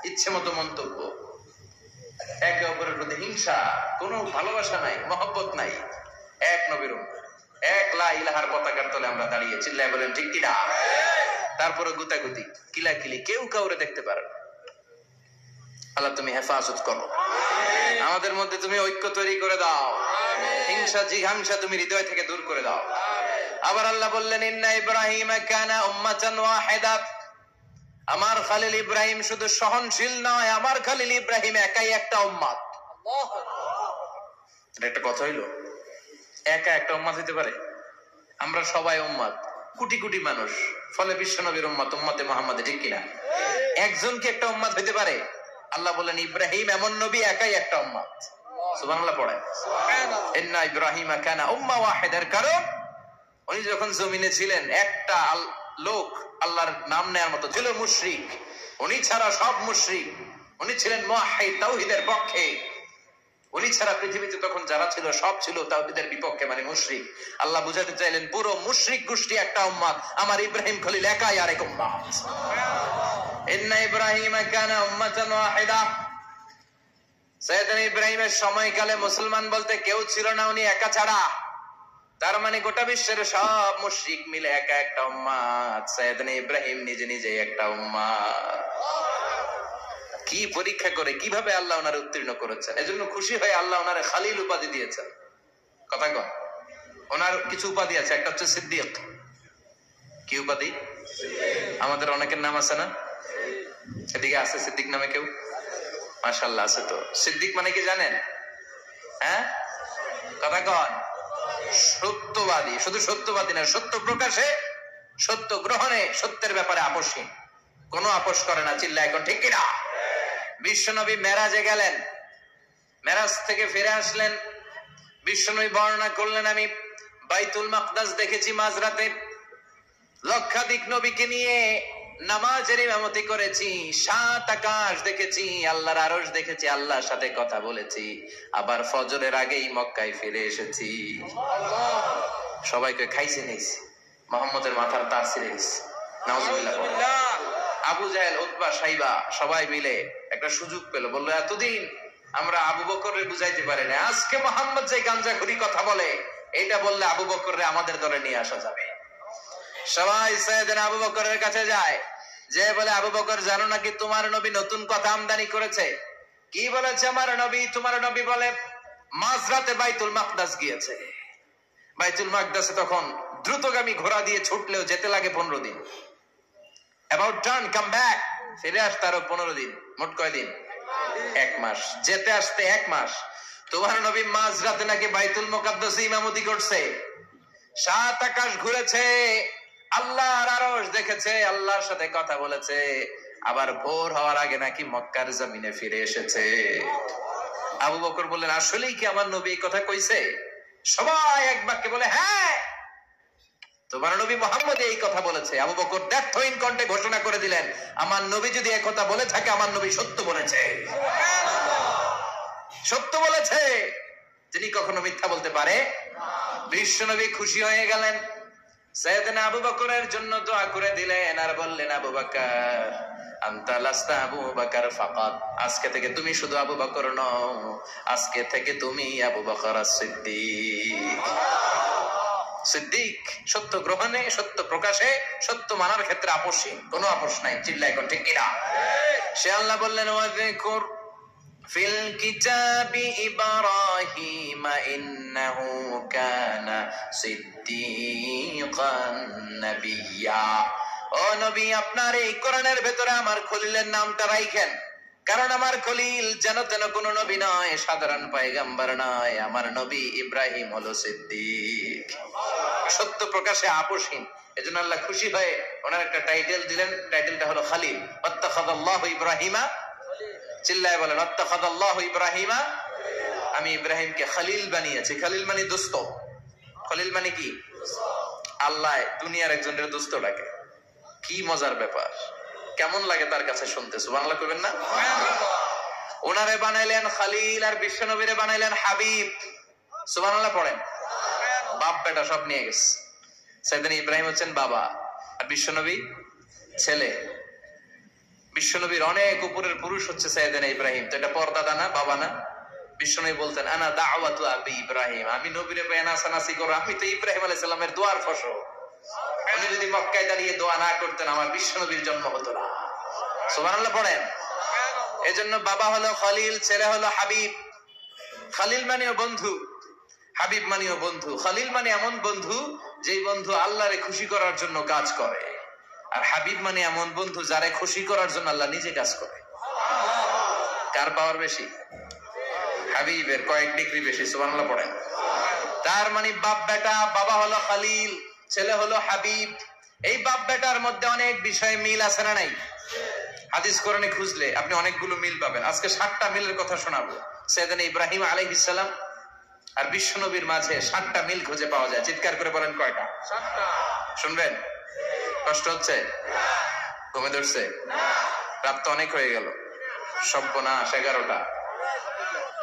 ইচ্ছে মতো মন্তব্য, একে অপরের প্রতি হিংসা, কোনো ভালোবাসা নাই, মহব্বত নাই। এক নবীর উম্মত, এক লা ইলাহার পতাকার তলে আমরা দাঁড়িয়ে, চিল্লায় বলেন ঠিক কিনা? তারপরে গুতাগুতি, কিলাকিলি, কেউ কাউরে দেখতে পারে না। আল্লাহ তুমি হেফাজত করো, আমাদের মধ্যে তুমি ঐক্য তৈরি করে দাও, হিংসা জিঘাংসা তুমি হৃদয় থেকে দূর করে দাও। আবার আল্লাহ বললেন, ইন্না ইব্রাহিম কানা উম্মাতান ওয়াহিদা, আমার খলিল ইব্রাহিম শুধু সহনশীল নয়, আমার খলিল ইব্রাহিম একাই একটা উম্মত। এটা একটা কথা হইলো, একা একটা উম্মত হইতে পারে? আমরা সবাই উম্মত, কোটি কোটি মানুষ, ফলে বিশ্ব নবীর উম্মত, উম্মতে মুহাম্মাদে, ঠিক কিনা? একজন কি একটা উম্মত হইতে পারে? আল্লাহ বলেন, ইব্রাহিম এমন নবী, একাই একটা উম্মত। সুবহানাল্লাহ পড়ে। ইন্না ইব্রাহিম কানা উম্মাহ ওয়াহিদার, কারণ উনি যখন জমিনে ছিলেন একটা লোক আল্লাহর নাম নেয়ার মতো ছিল মুশরিক, উনি ছাড়া সব মুশরিক। উনি ছিলেন মুওয়াহহিদ, তাওহীদের পক্ষে। উনি ছাড়া পৃথিবীতে তখন যারা ছিল সব ছিল তাওহীদের বিপক্ষে, মানে মুশরিক। আল্লাহ বুঝাতে চাইলেন পুরো মুশরিক গোষ্ঠী একটা উম্মত, আমার ইব্রাহিম খলিল একাই আরেক উম্মত। ইন্না ইব্রাহিমা কানা উম্মাতান ওয়াহিদা। সাইয়েদনা ইব্রাহিমের সময়কালে মুসলমান বলতে কেউ ছিল না, উনি একা ছাড়া। তার মানে গোটা বিশ্বের সব মুশরিক মিলে একা একটা উম্মত, সাইয়েদনা ইব্রাহিম নিজে নিজে একটা উম্মত। কি পরীক্ষা করে কিভাবে আল্লাহ ওনার উত্তীর্ণ করেছেন, এজন্য খুশি হয়ে আল্লাহ ওনারে খালিল উপাধি দিয়েছেন। কথা কন, ওনার কিছু উপাধি আছে, একটা হচ্ছে সিদ্দিক। কি উপাধি? আমাদের অনেকের নাম আছে না? এদিকে আছে সিদ্দিক নামে কেউ? মাশাআল্লাহ আছে। তো সিদ্দিক মানে কি জানেন? হ্যাঁ, কথা কন। সত্যবাদী। শুধু সত্যবাদী না, সত্য প্রকাশে, সত্য গ্রহণে, সত্যের ব্যাপারে আপোষহীন, কোনো আপোষ করে না। চিল্লা এখন ঠিক কিনা? বিশ্বনবী মেরাজে গেলেন, মেরাজ থেকে ফিরে আসলেন, বিশ্বনবী বর্ণনা করলেন আমি বাইতুল মাকদাস দেখেছি মাঝরাতে, লক্ষাধিক নবীকে নিয়ে নামাজের ইমামতি করেছি, 7 আকাশ দেখেছি, আল্লাহর আরশ দেখেছি, আল্লাহর সাথে কথা বলেছি, আবার ফজরের আগেই মক্কায় ফিরে এসেছি। সবাইকে খাইছে নিয়েছি, মুহাম্মদের মাথার তাজ ছিঁড়ে গেছে। নাউজুবিল্লাহ। আবু জাহেল, উতবা, সাইবা সবাই মিলে একটা সুযোগ পেল, বললো এতদিন আমরা আবু বকরের বুঝাইতে পারি না, আজকে মুহাম্মদ যে গাঞ্জাখুরি কথা বলে এটা বললে আবু বকররে আমাদের দলে নিয়ে আসা যাবে। সবাই সাইয়েদনা আবু বকরের কাছে যায়, যে বলে আবু বকর জানো নাকি তোমার নবী নতুন কথা আমদানি করেছে? কি বলেছে আমার নবী? তোমার নবী বলে মাঝরাতে বাইতুল মাকদাস গিয়েছে। বাইতুল মাকদাসে তখন দ্রুতগামী ঘোড়া দিয়ে ছুটলেও যেতে লাগে 15 দিন। About turn, come back, ফিরে আসতে আরো 15 দিন। মোট কয়দিন? 1 মাস। যেতে আসতে 1 মাস। তোমার নবী মাঝরাতে নাকি বাইতুল মুকাদ্দাসে ইমামতি করছে, 7 আকাশ ঘুরেছে, আল্লাহর আরশ দেখেছে, আল্লাহর সাথে কথা বলেছে, আবার ভোর হওয়ার আগে নাকি মক্কার জমিনে ফিরে এসেছে। আবু বকর বললেন আসলেই কি আমার নবী এই কথা কইছে? সবাই এক বাক্যে বলে হ্যাঁ, তোমার নবী মুহাম্মদ এই কথা বলেছে। আবু বকর দ্ব্যর্থহীন কণ্ঠে ঘোষণা করে দিলেন, আমার নবী যদি এই কথা বলে থাকে, আমার নবী সত্য বলেছে। সত্য বলেছে, তিনি কখনো মিথ্যা বলতে পারে? বিশ্ব নবী খুশি হয়ে গেলেন, সাইয়েদনা আবু বকরের জন্য দোয়া করে দিলেন, আর বললেন আবু বকর আনতা লাস্তা আবু বকর ফাকাত, আজকে থেকে তুমি শুধু আবু বকর নও, আজকে থেকে তুমি আবু বকর as-সিদ্দিক। সিদ্দিক সত্য গ্রহণে, সত্য প্রকাশে, সত্য মানার ক্ষেত্রে আপোষহীন, কোনো আপোষ নাই। চিল্লা এখন ঠিক কিনা? সে আল্লাহ বললেন ওয়াযকুর ফিল কিতাবি ইব্রাহিম ইন্নাহু কানা সিদ্দীকান নাবিয়্যা। ও নবী, আপনার এই কোরআনের ভেতরে আমার খলিলের নামটা রাখেন, কারণ আমার খলিল যেন তেন কোন নবী নয়, সাধারণ পয়গম্বর নয়, আমার নবী ইব্রাহিম হলো সিদ্দিক, সত্য প্রকাশে আপোষহীন। এজন্য আল্লাহ খুশি হয়ে ওনার একটা টাইটেল দিলেন, টাইটেলটা হলো খালিল। ওয়াত্তাখাযাল্লাহু ইব্রাহিমা, চিল্লায় বলেন ওয়াত্তাখাযাল্লাহু ইব্রাহিমা, আমি ইব্রাহিমকে খালিল বানিয়েছি। খালিল মানে দোস্ত। খলিল মানে কি? আল্লাহ দুনিয়ার একজনের দোস্ত ডাকে। কি মজার ব্যাপার, কেমন লাগে তার কাছে শুনতে? সুবহানাল্লাহ কইবেন না? ওনারে বানাইলেন খালিল, আর বিশ্বনবীরে বানাইলেন হাবিব। সুবহানাল্লাহ পড়েন। বাপ বেটা সব নিয়ে গেছে। সাইয়েদনা ইব্রাহিম হচ্ছেন বাবা, আর বিশ্বনবী ছেলে। বিশ্বনবীর অনেক উপরের পুরুষ হচ্ছে সাইয়েদনা ইব্রাহিম। তো এটা পর্দাদা না, বাবা না? বিশ্বনবী বলতেন আনা দাওয়াতু আবি ইব্রাহিম, আমি নবীরে পেয়ে নাচানাচি করো, আমি তো ইব্রাহিম আলাইহিস সালামের দোয়ার ফসল। উনি যদি মক্কায় দাঁড়িয়ে দোয়া না করতেন, আমার বিশ্বনবীর জন্ম হতো না। সুবহানাল্লাহ পড়েন। এজন্য বাবা হলো খলিল, ছেলে হলো হাবিব। খালিল মানেও বন্ধু, হাবিব মানেও বন্ধু। খালিল মানে এমন বন্ধু যেই বন্ধু আল্লাহরে খুশি করার জন্য কাজ করে, আর হাবিব মানে এমন বন্ধু যারে খুশি করার জন্য আল্লাহ নিজে কাজ করে। কার পাওয়ার বেশি? হাবিবের কয়েক ডিগ্রি বেশি। সুবহানাল্লাহ পড়েন। তার মানে বাপ বেটা, বাবা হলো খালিল, ছেলে হলো হাবিব। এই বাপ বেটার মধ্যে অনেক বিষয়ে মিল আছে না নাই? হাদিস কোরআনে খুঁজলে আপনি অনেকগুলো মিল পাবেন। আজকে 7টা মিলের কথা শোনাবো। সাইয়েদনা ইব্রাহিম আলাইহিস সালাম আর বিশ্বনবীর মাঝে 7টা মিল খুঁজে পাওয়া যায়। চিৎকার করে বলেন কয়টা? 7টা। শুনবেন? কষ্ট হচ্ছে? ঘুমে ধরছে? রাত তো অনেক হয়ে গেল। সর্বনাশ, 11টা।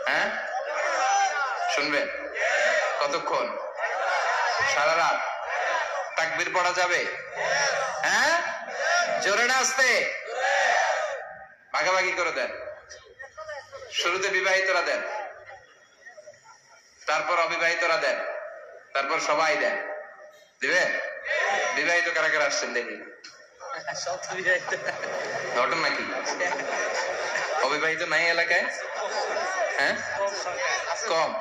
হ্যাঁ, শুনবেন? কতক্ষণ? সারা রাত? তাকবীর পড়া যাবে? হ্যাঁ, জোরে না আস্তে? ভাগাভাগি করে দেন। শুরুতে বিবাহিতরা দেন, তারপর অবিবাহিতরা দেন, তারপর সবাই দেন। দিবেন? বিবাহিত কারা কারা আসছেন দেখি? ঘটন নাকি? অবিবাহিত নাই এলাকায়? হ্যাঁ, কম।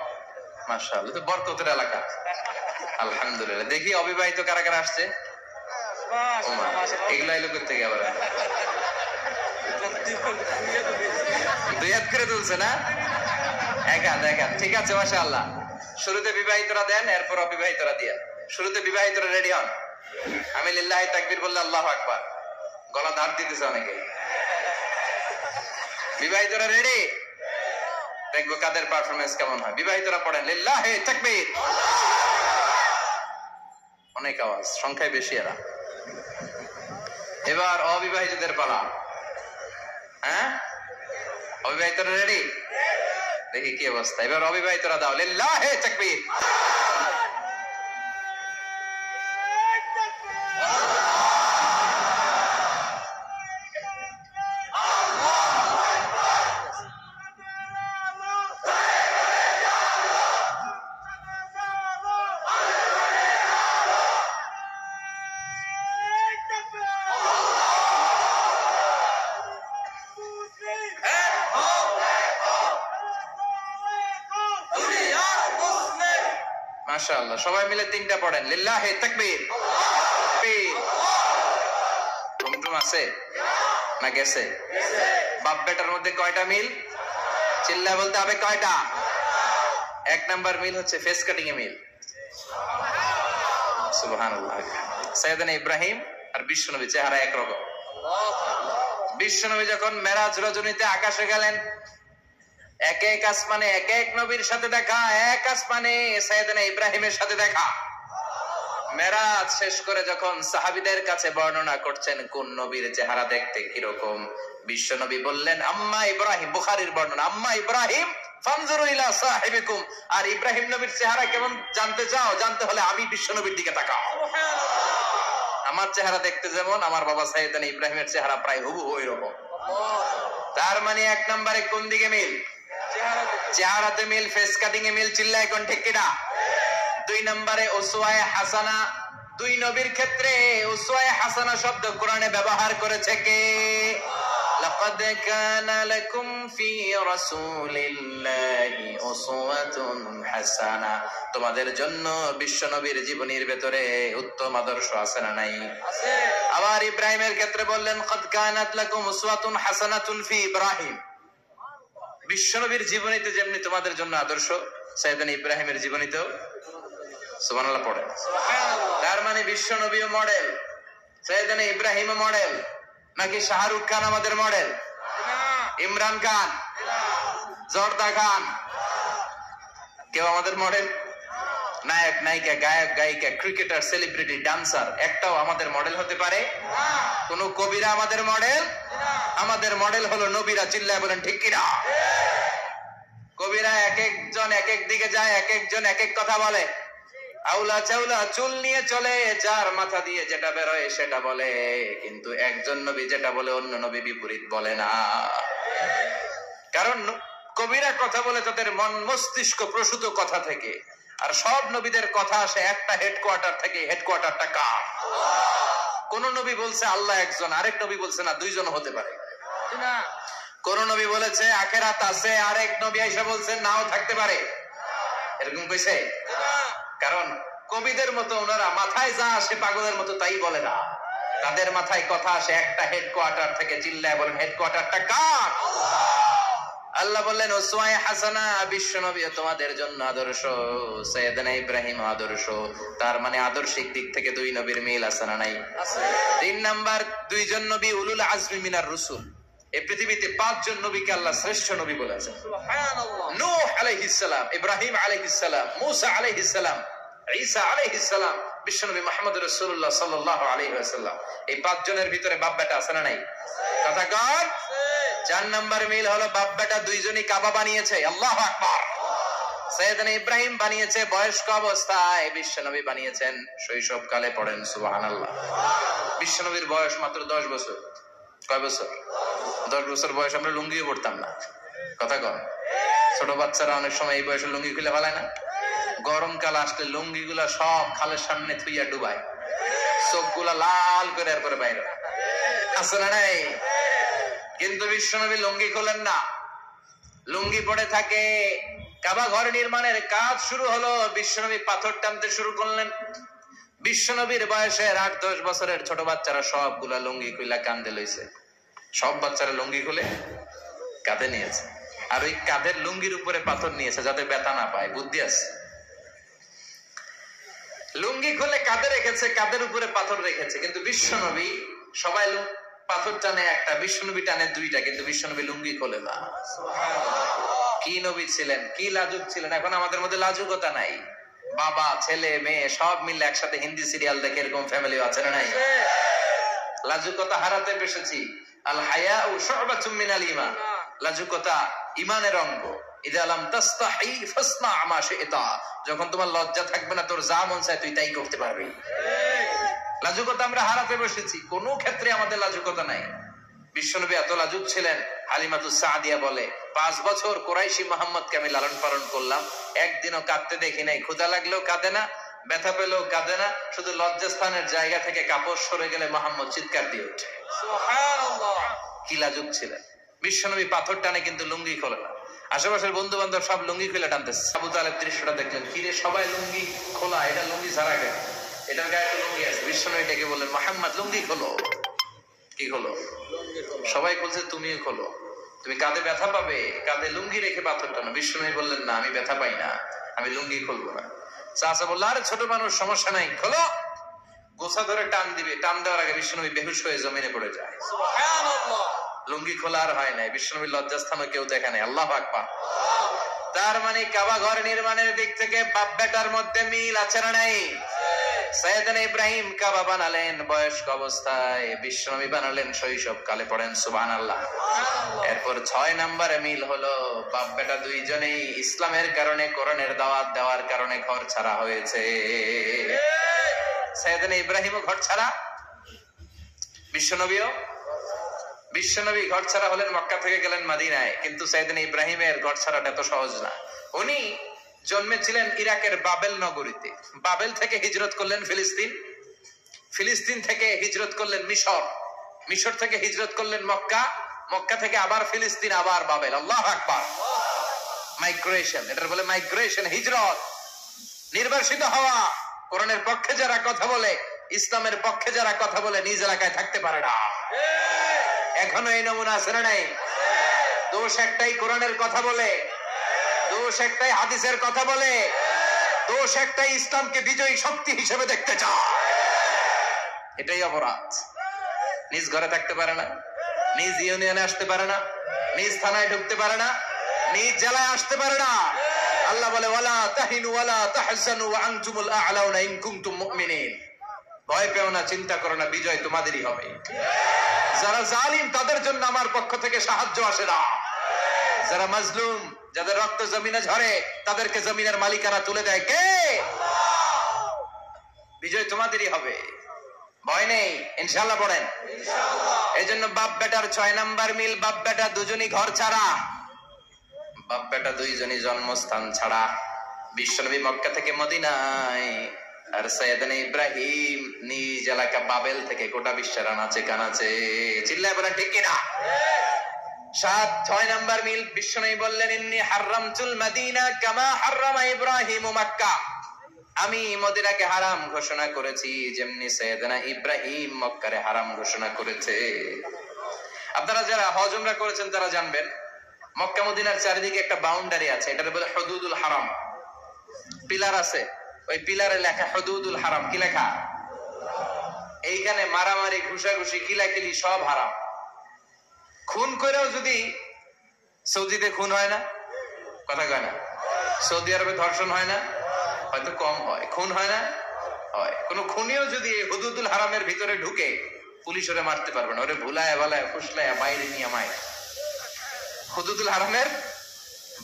মাশাআল্লাহ, তো বরকতের এলাকা। আলহামদুলিল্লাহ। দেখি অবিবাহিত কারা কারা আসছে? এগুলা এলো থেকে আবার দুই হাত করে তুলছে না? এক হাত, এক হাত। ঠিক আছে, মাশাআল্লাহ। শুরুতে বিবাহিতরা দেন, এরপর অবিবাহিতরা দিয়ে। শুরুতে বিবাহিতরা রেডি হন। আমি লিল্লাহি তাকবীর বললে আল্লাহু আকবার। গলা ধার দিতেছে অনেকে। বিবাহিতরা রেডি? দেখবো কাদের পারফরমেন্স কেমন হয়। বিবাহিতরা পড়েন লিল্লাহি তাকবীর। অনেক আওয়াজ, সংখ্যায় বেশি এরা। এবার অবিবাহিতদের পালা। হ্যাঁ, অবিবাহিতরা রেডি? দেখি কি অবস্থা। এবার অবিবাহিতরা দাও লিল্লাহি তাকবীর। মাশাআল্লাহ, সবাই মিলে তিনটা পড়েন লিল্লাহি তাকবীর। টুমটুম আছে না গেছে? বাপ বেটার মধ্যে কয়টা মিল? চিল্লা বলতে হবে কয়টা? এক নাম্বার মিল হচ্ছে ফেস কাটিং এ মিল। সুবহানাল্লাহ। সাইয়েদনা ইব্রাহিম আর বিশ্বনবী চেহারা একরকম। বিশ্বনবী যখন মেরাজ রজনীতে আকাশে গেলেন, এক এক আসমানে এক এক নবীর সাথে দেখা, এক আসমানে সাইয়েদনা ইব্রাহিমের সাথে দেখা। মেরাজ শেষ করে যখন সাহাবীদের কাছে বর্ণনা করছেন কোন নবীর চেহারা দেখতে কিরকম, বিশ্ব নবী বললেন আম্মা ইব্রাহিম। বুখারীর বর্ণনা, আম্মা ইব্রাহিম ফানজুরু ইলা সাহিবিকুম। আর ইব্রাহিম নবীর চেহারা কেমন জানতে চাও? জানতে হলে আমি বিশ্ব নবীর দিকে তাকাও। আমার চেহারা দেখতে যেমন, আমার বাবা সাইয়েদনা ইব্রাহিমের চেহারা প্রায় হুবহু ওইরকম। তার মানে এক নম্বরে কোন দিকে মিল? চেহারাতে মিল, ফেস কাটিং এ মিল। চিল্লায় কোন ঠিক কিনা? দুই নম্বরে উসওয়ায়ে হাসানা। দুই নবীর ক্ষেত্রে উসওয়ায়ে হাসানা শব্দ কোরআনে ব্যবহার করেছে কে? লাকাদ কানা লাকুম ফি রাসূলিল্লাহি উসওয়াতুন হাসানা। তোমাদের জন্য বিশ্ব নবীর জীবনীর ভেতরে উত্তম আদর্শ আছে না নাই? আছে। আবার ইব্রাহিমের ক্ষেত্রে বললেন কাদ কানাত লাকুম উসওয়াতুন হাসানাতুন ফি ইব্রাহিম। বিশ্ব নবীর জীবনীতে যেমনি তোমাদের জন্য আদর্শ, সাইয়েদনা ইব্রাহিমের জীবনীতেও সুবহানাল্লাহ পড়ে। তার মানে বিশ্ব নবীও মডেল, সাইয়েদনা ইব্রাহিমও মডেল। নাকি শাহরুখ খান আমাদের মডেল? ইমরান খান, জর্দা খান কেউ আমাদের মডেল? নায়ক নায়িকা, গায়ক গায়িকা, ক্রিকেটার, সেলিব্রিটি, ডান্সার একটাও আমাদের মডেল হতে পারে? কোন কবিরা আমাদের মডেল? আমাদের মডেল হলো নবীরা। চিল্লায় বলেন ঠিক কিনা? কবিরা এক একজন এক এক দিকে যায়, এক একজন এক এক কথা বলে। আউলা চাউলা চুল নিয়ে চলে, যার মাথা দিয়ে যেটা বেরোয় সেটা বলে। কিন্তু একজন নবী যেটা বলে অন্য নবী বিপরীত বলে না। কারণ কবিরা কথা বলে তাদের মন মস্তিষ্ক প্রসূত কথা থেকে, আর সব নবীদের কথা আসে একটা হেডকোয়ার্টার থেকে। হেডকোয়ার্টারটা কার? কোন নবী বলছে আল্লাহ একজন, আরেক নবী বলছে না দুইজন হতে পারে। কোন নবী বলেছে আখিরাত আছে, আরেক নবী এসে বলছে নাও থাকতে পারে। এরকম কইছে? কারণ কবিদের মতো ওনারা মাথায় যা আসে পাগলের মতো তাই বলে না। তাদের মাথায় কথা আসে একটা হেডকোয়ার্টার থেকে। চিল্লায় বলেন হেডকোয়ার্টারটা কার? আল্লাহ বললেন উসওয়ায়ে হাসানা। বিশ্ব নবী তোমাদের জন্য আদর্শ, সাইয়েদনা ইব্রাহিম আদর্শ। তার মানে আদর্শিক দিক থেকে দুই নবীর মিল আছে না নাই? আছে। তিন নাম্বার, দুইজন নবী উলুল আজমি মিনার রাসূল। এই পৃথিবীতে পাঁচজন নবীকে আল্লাহ শ্রেষ্ঠ নবী বলেছেন। সুবহানাল্লাহ। নূহ আলাইহিস সালাম, ইব্রাহিম আলাইহিস সালাম, মুসা আলাইহিস সালাম, ঈসা আলাইহিস সালাম, বিশ্বনবী মুহাম্মদ রাসূলুল্লাহ সাল্লাল্লাহু আলাইহি ওয়াসাল্লাম। এই পাঁচজনের ভিতরে বাপ বেটা আছে না নাই? কথা কর। চার নাম্বার মিল হলো বাপ বেটা দুইজনই কাবা বানিয়েছে। আল্লাহু আকবার। সাইয়েদনা ইব্রাহিম বানিয়েছে বয়স্ক অবস্থায়, বিশ্বনবী বানিয়েছেন শৈশবকালে। পড়েন সুবহানাল্লাহ। বিশ্বনবীর বয়স মাত্র 10 বছর। কয় বছর? 10 বছর বয়স আমরা লুঙ্গিও পড়তাম না। কথা কন। ছোট বাচ্চারা অনেক সময় এই বয়সে লুঙ্গি খুলে ফেলায় না? গরমকাল আসলে লুঙ্গি গুলা সব খালের সামনে থুইয়া ডুবায়, চোখ গুলা লাল করে এরপরে বাইরে আছে না নাই? কিন্তু বিশ্বনবী লুঙ্গি খোলেন না, লুঙ্গি পড়ে থাকে। কাবা ঘর নির্মাণের কাজ শুরু হলো, বিশ্বনবী পাথর টানতে শুরু করলেন। বিশ্বনবীর বয়সের 8-10 বছরের ছোট বাচ্চারা সবগুলা লুঙ্গি খুলে কাঁধে লইছে। সব বাচ্চারা লুঙ্গি খুলে কাঁধে নিয়েছে, আর ওই কাঁধের লুঙ্গির উপরে পাথর নিয়েছে যাতে ব্যথা না পায়। বুদ্ধি আছে। লুঙ্গি খুলে কাঁধে রেখেছে, কাঁধের উপরে পাথর রেখেছে। কিন্তু বিশ্বনবী, সবাই পাথর টানে একটা, বিশ্বনবী টানে দুইটা, কিন্তু বিশ্বনবী লুঙ্গি খোলে না। কি নবী ছিলেন, কি লাজুক ছিলেন। এখন আমাদের মধ্যে লাজুকতা নাই। বাবা ছেলে মেয়ে সব মিলে একসাথে হিন্দি সিরিয়াল দেখে, এরকম ফ্যামিলি আছে না নাই? লাজুকতা হারাতে বসেছি। আল হায়াউ শু'বাতুম মিনাল ঈমান। লাজুকতা ঈমানের অঙ্গ। ইযা লাম তাস্তাহি ফাসনা মা শি'তা। যখন তোমার লজ্জা থাকবে না, তোর যা মন চায় তুই তাই করতে পারবি। লাজুকতা আমরা হারাতে বসেছি, কোন ক্ষেত্রে আমাদের লাজুকতা নাই। বিশ্বনবী এত লাজুক ছিলেন, হালিমাতুস সাদিয়া বলে 5 বছর কুরাইশি মুহাম্মদকে আমি লালন পালন করলাম, একদিনও কাঁদতে দেখি নাই। ক্ষুধা লাগলেও কাঁদে না, ব্যথা পেলেও কাঁদে না, শুধু লজ্জাস্থানের জায়গা থেকে কাপড় সরে গেলে মুহাম্মদ চিৎকার দিয়ে ওঠে। সুবহানাল্লাহ। কি লাজুক ছিলেন। বিশ্বনবী পাথর টানে কিন্তু লুঙ্গি খোলে না। আশেপাশের বন্ধু বান্ধব সব লুঙ্গি খুলে টানতেছে। আবু তালেব দৃশ্যটা দেখলেন, কিরে সবাই লুঙ্গি খোলা, এটা লুঙ্গি ছাড়া কেন? এটার গায়ে তো লুঙ্গি আছে। বিশ্বনবী ডেকে বললেন, মুহাম্মদ লুঙ্গি খোলো। কি খোলো? সবাই বলছে তুমিও খোলো, তুমি কাঁধে ব্যথা পাবে, কাঁধে লুঙ্গি রেখে পাথর টানো। বিশ্বনবী বললেন, না, আমি ব্যথা পাই না, আমি লুঙ্গি খুলবো না। চাচা বলল, আরে ছোট মানুষ, সমস্যা নাই, খোলো। গোছা ধরে টান দিবে, টান দেওয়ার আগে বিশ্বনবী বেহুশ হয়ে জমিনে পড়ে যায়। সুবহানাল্লাহ। লুঙ্গি খোলা আর হয় নাই। বিশ্বনবীর লজ্জাস্থানও কেউ দেখে নাই। আল্লাহু আকবার। তার মানে কাবা ঘর নির্মাণের দিক থেকে বাপ বেটার মধ্যে মিল আছে না নাই? সাইয়েদনা ইব্রাহিম কাবা বানালেন বয়স্ক অবস্থায়, বিশ্বনবী বানালেন শৈশবকালে। পড়েন সুবহানাল্লাহ। এরপর 6 নম্বরে মিল হলো, বাপ বেটা দুইজনেই ইসলামের কারণে, কোরআনের দাওয়াত দেওয়ার কারণে ঘর ছাড়া হয়েছে। সাইয়েদনা ইব্রাহিমও ঘর ছাড়া, বিশ্বনবী ঘর ছাড়া হলেন, মক্কা থেকে গেলেন মদিনায়। কিন্তু সাইয়েদনা ইব্রাহিমের ঘর ছাড়াটা এত সহজ না। উনি জন্মেছিলেন ইরাকের বাবেল নগরীতে। বাবেল থেকে হিজরত করলেন ফিলিস্তিন, ফিলিস্তিন থেকে হিজরত করলেন মিশর, মিশর থেকে হিজরত করলেন মক্কা, মক্কা থেকে আবার ফিলিস্তিন, আবার বাবেল। আল্লাহু আকবার। মাইগ্রেশন, এটার বলে মাইগ্রেশন, হিজরত, নির্বাসিত হওয়া। কোরআনের পক্ষে যারা কথা বলে, ইসলামের পক্ষে যারা কথা বলে, নিজ এলাকায় থাকতে পারে না। এখনো এই নমুনা আছে না নাই? দোষ একটাই, কোরআনের কথা বলে, দোষ একটাই, হাদিসের কথা বলে, দোষ একটাই, ইসলামকে বিজয়ী শক্তি হিসেবে দেখতে চায়। এটাই অপরাধ। নিজ ঘরে থাকতে পারে না, নিজ ইউনিয়নে আসতে পারে না, নিজ থানায় ঢুকতে পারে না, নিজ জেলায় আসতে পারে না। আল্লাহ বলে, ওয়ালা তাহিনু ওয়ালা তাহজানু ওয়া আনতুমুল আ'লাউনা ইন কুনতুম মুমিনিন। ভয় পেও না, চিন্তা করো না, বিজয় তোমাদেরই হবে। যারা জালিম তাদের জন্য আমার পক্ষ থেকে সাহায্য আসে না। যারা মাজলুম, যাদের রক্ত জমিনে ঝরে, তাদেরকে জমিনের মালিকানা তুলে দেয় কে? বিজয় তোমাদেরই হবে, ভয় নেই, ইনশাআল্লাহ। পড়েন ইনশাআল্লাহ। এই জন্য বাপ বেটার 6 নাম্বার মিল, বাপ বেটা দুজনই ঘর ছাড়া, বাপ বেটা দুইজনই জন্মস্থান ছাড়া। বিশ্বনবী মক্কা থেকে মদিনায়, আর সাইয়েদনা ইব্রাহিম নিজ এলাকা বাবেল থেকে গোটা বিশ্বের আনাচে কানাচে। চিল্লায় বলেন ঠিক কিনা? 6 নাম্বার মিল, বিশ্বনবী বললেন, ইন্নী হারামতুল মদিনা কামা হারামা ইব্রাহিম মক্কা। আমি মদিনাকে হারাম ঘোষণা করেছি যেমনি সাইয়েদনা ইব্রাহিম মক্কারে হারাম ঘোষণা করেছে। আপনারা যারা হজ উমরা করেছেন তারা জানবেন, মক্কা মদিনার চারিদিকে একটা বাউন্ডারি আছে, এটাকে বলে হুদুদুল হারাম। পিলার আছে, ওই পিলারে লেখা হুদুদুল হারাম। কি লেখা? এইখানে মারামারি, ঘুষাঘুষি, কিলাকিলি সব হারাম। খুন করেও যদি, সৌদিতে খুন হয় না, কথা কয় না? সৌদি আরবে ধর্ষণ হয় না? হয়তো কম হয়। খুন হয় না? হয়। কোন খুনিও যদি হুদুদুল হারামের ভিতরে ঢুকে, পুলিশ ওরে মারতে পারবে না। ওরে ভুলায় ভালায় ফুসলায় বাইরে নিয়ে মায়। হুদুদুল হারামের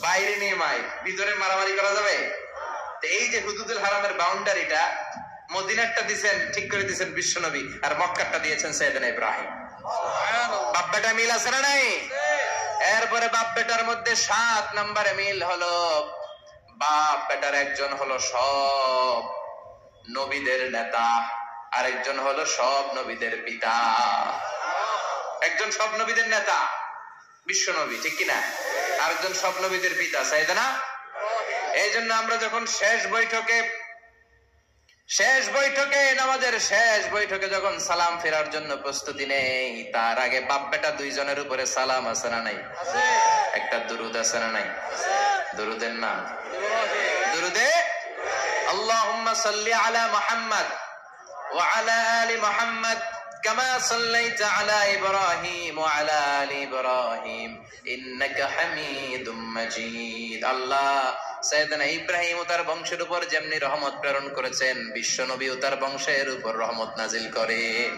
বাইরে নিয়ে মাইল, ভিতরে মারামারি করা যাবে? এই যে হুদুদুল হারামের বাউন্ডারিটা মদিনারটা দিয়েছেন, ঠিক করে দিয়েছেন বিশ্বনবী, আর মক্কারটা দিয়েছেন সাইয়েদনা ইব্রাহিম। বাপ বেটা মিল আছে না নাই? এরপরে বাপ বেটার মধ্যে 7 নম্বরে মিল হলো, বাপ বেটার একজন হলো সব নবীদের নেতা, আরেকজন হলো সব নবীদের পিতা। একজন সব নবীদের নেতা বিশ্ব নবী, ঠিক কিনা? আরেকজন সব নবীদের পিতা সাইয়েদনা। এই জন্য আমরা যখন শেষ বৈঠকে নামাজের শেষ বৈঠকে যখন সালাম ফেরার জন্য প্রস্তুতি নেই, তার আগে বাপ বেটা দুইজনের উপরে সালাম আছে না নাই? একটা দুরুদ আছে না নাই? দুরুদের নাম দুরুদে আল্লাহুম্মা সাল্লি আলা মুহাম্মদ ওয়া আলা আলি মুহাম্মদ কামা সাল্লাইতা আলা ইব্রাহিম ওয়া আলা আলি ইব্রাহিম ইন্নাকা হামিদুম মাজিদ। আল্লাহ সাইয়েদনা ইব্রাহিম ও তার বংশের উপর যেমনি রহমত প্রেরণ করেছেন, বিশ্ব নবী ও তার বংশের উপর রহমত নাজিল করেন।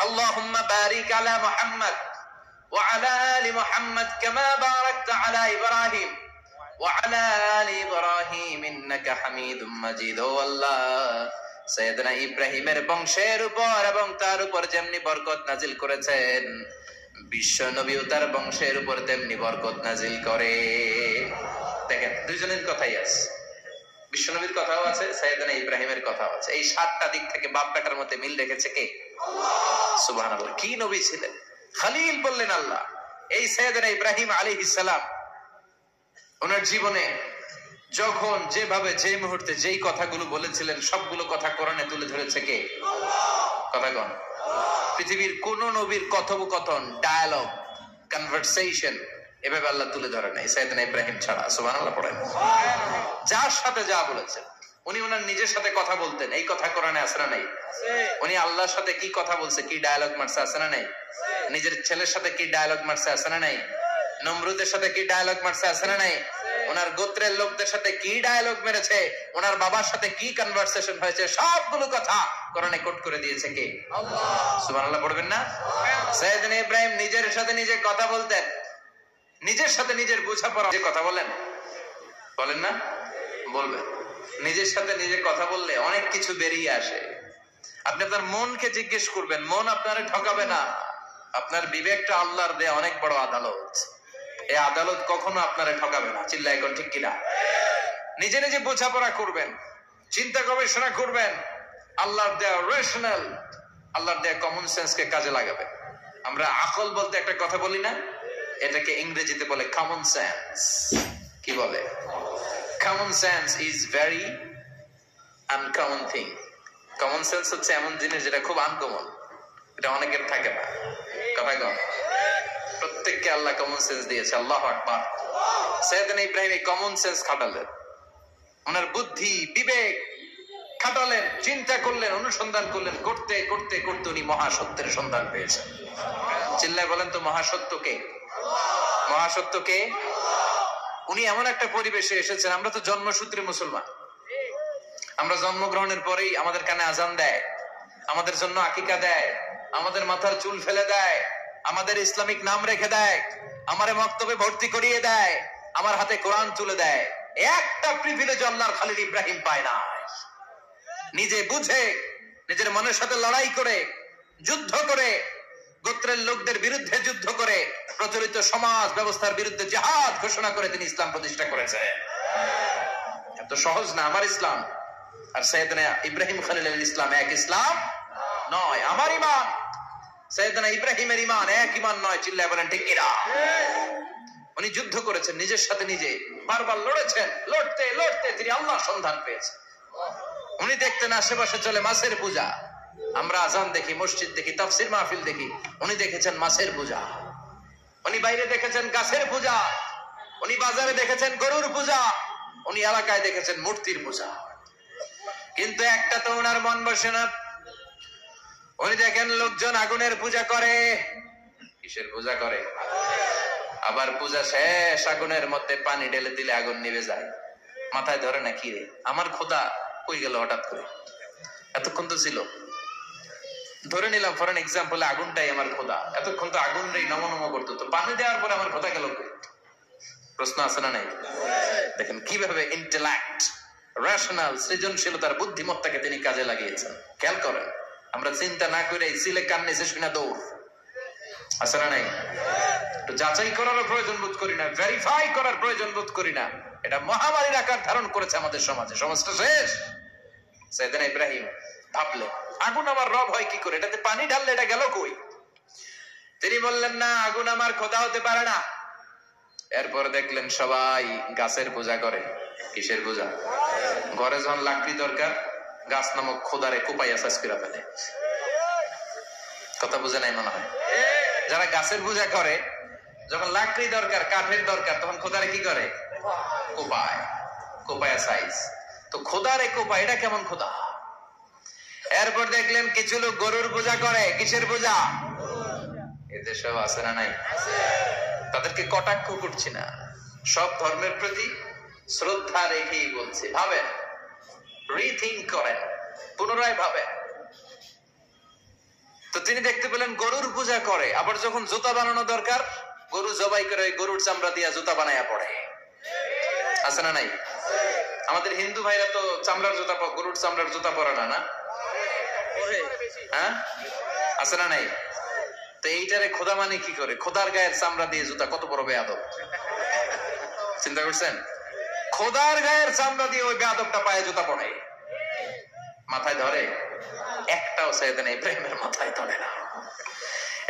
আল্লাহুম্মা বারিক আলা মুহাম্মদ ওয়া আলা আলি মুহাম্মদ কামা বারাকতা আলা ইব্রাহিম ওয়া আলা আলি ইব্রাহিম ইন্নাকা হামিদুম মাজিদ। ও আল্লাহ, সাইয়েদনা ইব্রাহিমের বংশের উপর এবং তার উপর যেমনি বরকত নাজিল করেছেন, বিশ্ব নবী ও তার বংশের উপর তেমনি বরকত নাজিল করে। দেখেন, দুইজনের কথাই আছে, বিশ্ব নবীর কথাও আছে, সাইয়েদনা ইব্রাহিমের কথাও আছে। এই 7টা দিক থেকে বাপ বেটার মধ্যে মিল রেখেছে কে? সুবহানাল্লাহ। কি নবী ছিলেন? খলিল বললেন আল্লাহ। এই সাইয়েদনা ইব্রাহিম আলাইহিস সালাম ওনার জীবনে যখন যেভাবে যে মুহূর্তে যেই কথাগুলো বলেছিলেন, সবগুলো কথা কোরআনে তুলে ধরেছে কে? কথা কোন? পৃথিবীর কোন নবীর কথোপকথন, ডায়ালগ, কনভারসেশন এভাবে আল্লাহ তুলে ধরে নাই সাইয়েদনা ইব্রাহিম ছাড়া। সুবহানাল্লাহ পড়েন। যার সাথে যা বলেছেন, উনি ওনার নিজের সাথে কথা বলতেন, এই কথা কোরআনে আছে না নাই? উনি আল্লাহর সাথে কি কথা বলছে, কি ডায়ালগ মারছে, আছে না নাই? নিজের ছেলের সাথে কি ডায়ালগ মারছে, আছে না নাই? নমরুদের সাথে কি ডায়ালগ মারছে, আছে না নাই? ওনার গোত্রের লোকদের সাথে কি ডায়ালগ মেরেছে, ওনার বাবার সাথে কি কনভারসেশন হয়েছে, সবগুলো কথা কোরআনে কোট করে দিয়েছে কে? আল্লাহ। সুবহানাল্লাহ পড়বেন না? সাইয়েদনা ইব্রাহিম নিজের সাথে নিজে কথা বলতেন, নিজের সাথে নিজের বোঝাপড়া যে কথা বলেন না, বলবেন। নিজের সাথে নিজে কথা বললে অনেক কিছু বেরিয়ে আসে। আপনি আপনার মনকে জিজ্ঞেস করবেন, মন আপনারে ঠকাবে না। আপনার বিবেকটা আল্লাহর দেয়া অনেক বড় আদালত, এই আদালত কখনো আপনারে ঠকাবে না। চিল্লায় এখন ঠিক কিনা? নিজে নিজে বোঝাপড়া করবেন, চিন্তা গবেষণা করবেন, আল্লাহর দেয়া রেশনাল, আল্লাহর দেয়া কমন সেন্সকে কাজে লাগাবেন। আমরা আকল বলতে একটা কথা বলি না, এটাকে ইংরেজিতে বলে কমন সেন্স। কি বলে? Common sense is very uncommon thing. Common sense হচ্ছে এমন জিনিস যেটা খুব আনকমন, এটা অনেকের থাকে না। কথা কম, প্রত্যেককে আল্লাহ কমন সেন্স দিয়েছে। আল্লাহু আকবার। সাইয়েদনা ইব্রাহিম এই কমন সেন্স খাটালেন, ওনার বুদ্ধি বিবেক খাটালেন, চিন্তা করলেন, অনুসন্ধান করলেন, করতে করতে করতে উনি মহাসত্যের সন্ধান পেয়েছেন। চিল্লায় বলেন তো, মহাসত্য কে? মহাসত্য কে? উনি এমন একটা পরিবেশে এসেছেন, আমরা তো জন্মসূত্রে মুসলমান, আমরা জন্মগ্রহণের পরেই আমাদের কানে আজান দেয়, আমাদের জন্য আকিকা দেয়, আমাদের মাথার চুল ফেলে দেয়, আমাদের ইসলামিক নাম রেখে দেয়, আমারে মক্তবে ভর্তি করিয়ে দেয়, আমার হাতে কোরআন তুলে দেয়। একটা প্রিভিলেজ আল্লাহর খলিল ইব্রাহিম পায় না। নিজে বুঝে, নিজের মনের সাথে লড়াই করে, যুদ্ধ করে, গোত্রের লোকদের বিরুদ্ধে যুদ্ধ করে, প্রচলিত সমাজ ব্যবস্থার বিরুদ্ধে জিহাদ ঘোষণা করে তিনি ইসলাম প্রতিষ্ঠা করেছে। এত সহজ না আমার ইসলাম আর সাইয়েদনা ইব্রাহিম খলিলের ইসলাম এক ইসলাম নয়। আমার ঈমান সাইয়েদনা ইব্রাহিমের ঈমান এক ঈমান নয়। চিল্লায় বলেন ঠিক কিনা? উনি যুদ্ধ করেছেন, নিজের সাথে নিজে বারবার লড়েছেন, লড়তে লড়তে তিনি আল্লাহর সন্ধান পেয়েছেন। উনি দেখতেন আশেপাশে চলে মাছের পূজা, আমরা আজান দেখি, মসজিদ দেখি, তাফসির মাহফিল দেখি, উনি দেখেছেন মাছের পূজা। উনি বাইরে দেখেছেন গাছের পূজা, উনি বাজারে দেখেছেন গরুর পূজা, উনি এলাকায় দেখেছেন মূর্তির পূজা। কিন্তু একটা তো ওনার মন বসে না। উনি দেখেন লোকজন আগুনের পূজা করে। কিসের পূজা করে? আবার পূজা শেষ আগুনের মধ্যে পানি ঢেলে দিলে আগুন নিভে যায়। মাথায় ধরে না, কি রে আমার খোদা কই গেল হঠাৎ করে, এতক্ষণ তো ছিল। ধরে নিলাম ফর এন এক্সাম্পল, আগুনটাই আমার খোদা, এতক্ষণ তো আগুন রে নম নম করতো, তো পানি দেওয়ার পরে আমার খোদা গেল। প্রশ্ন আছে না নাই? দেখেন কিভাবে ইন্টেলেক্ট, রেশনাল, সৃজনশীলতার বুদ্ধিমত্তাকে তিনি কাজে লাগিয়েছেন। খেয়াল করেন, আমরা চিন্তা না করে সিলে কান নিচে শুনে দৌড়, আছে না নাই? একটু যাচাই করার প্রয়োজন বোধ করি না, ভেরিফাই করার প্রয়োজন বোধ করি না। এটা মহামারীর আকার ধারণ করেছে আমাদের সমাজে, সমাজটা শেষ। সাইয়েদনা ইব্রাহিম ভাবলেন আগুন আমার রব হয় কি করে, এটাতে পানি ঢাললে এটা গেল কই? তিনি বললেন না, আগুন আমার খোদা হতে পারে না। এরপর দেখলেন সবাই গাছের পূজা করে। কিসের পূজা? ঘরে যখন লাকড়ি দরকার, গাছ নামক খোদারে কোপাইয়া সাজ করে ফেলে। কথা বুঝে নাই মনে হয়? যারা গাছের পূজা করে, যখন লাকড়ি দরকার, কাঠের দরকার, তখন খোদারে কি করে? কোপায়, কোপায়া সাইজ। তো খোদারে কোপায়, এটা কেমন খোদা? এরপর দেখলেন কিছু লোক গরুর পূজা করে। কিসের পূজা? এদেশেও আছে না নাই? তাদেরকে কটাক্ষ করছি না, সব ধর্মের প্রতি শ্রদ্ধা রেখেই বলছি। ভাবেন, রিথিঙ্ক করেন, পুনরায় ভাবেন। তো তিনি দেখতে পেলেন গরুর পূজা করে, আবার যখন জুতা বানানো দরকার, গরু জবাই করে গরুর চামড়া দিয়া জুতা বানায়া পড়ে। আছে না নাই? আমাদের হিন্দু ভাইরা তো চামড়ার জুতা, গরুর চামড়ার জুতা পরে না, না? হ্যাঁ, আছে না নাই? তো এইটারে খোদা মানে কি করে? খোদার গায়ের চামড়া দিয়ে জুতা, কত বড় বেয়াদব! চিন্তা করছেন? খোদার গায়ের চামড়া দিয়ে ওই বেয়াদবটা পায়ে জুতা পড়ে, মাথায় ধরে? একটাও সাইয়েদনা ইব্রাহিমের মাথায় ধরে না।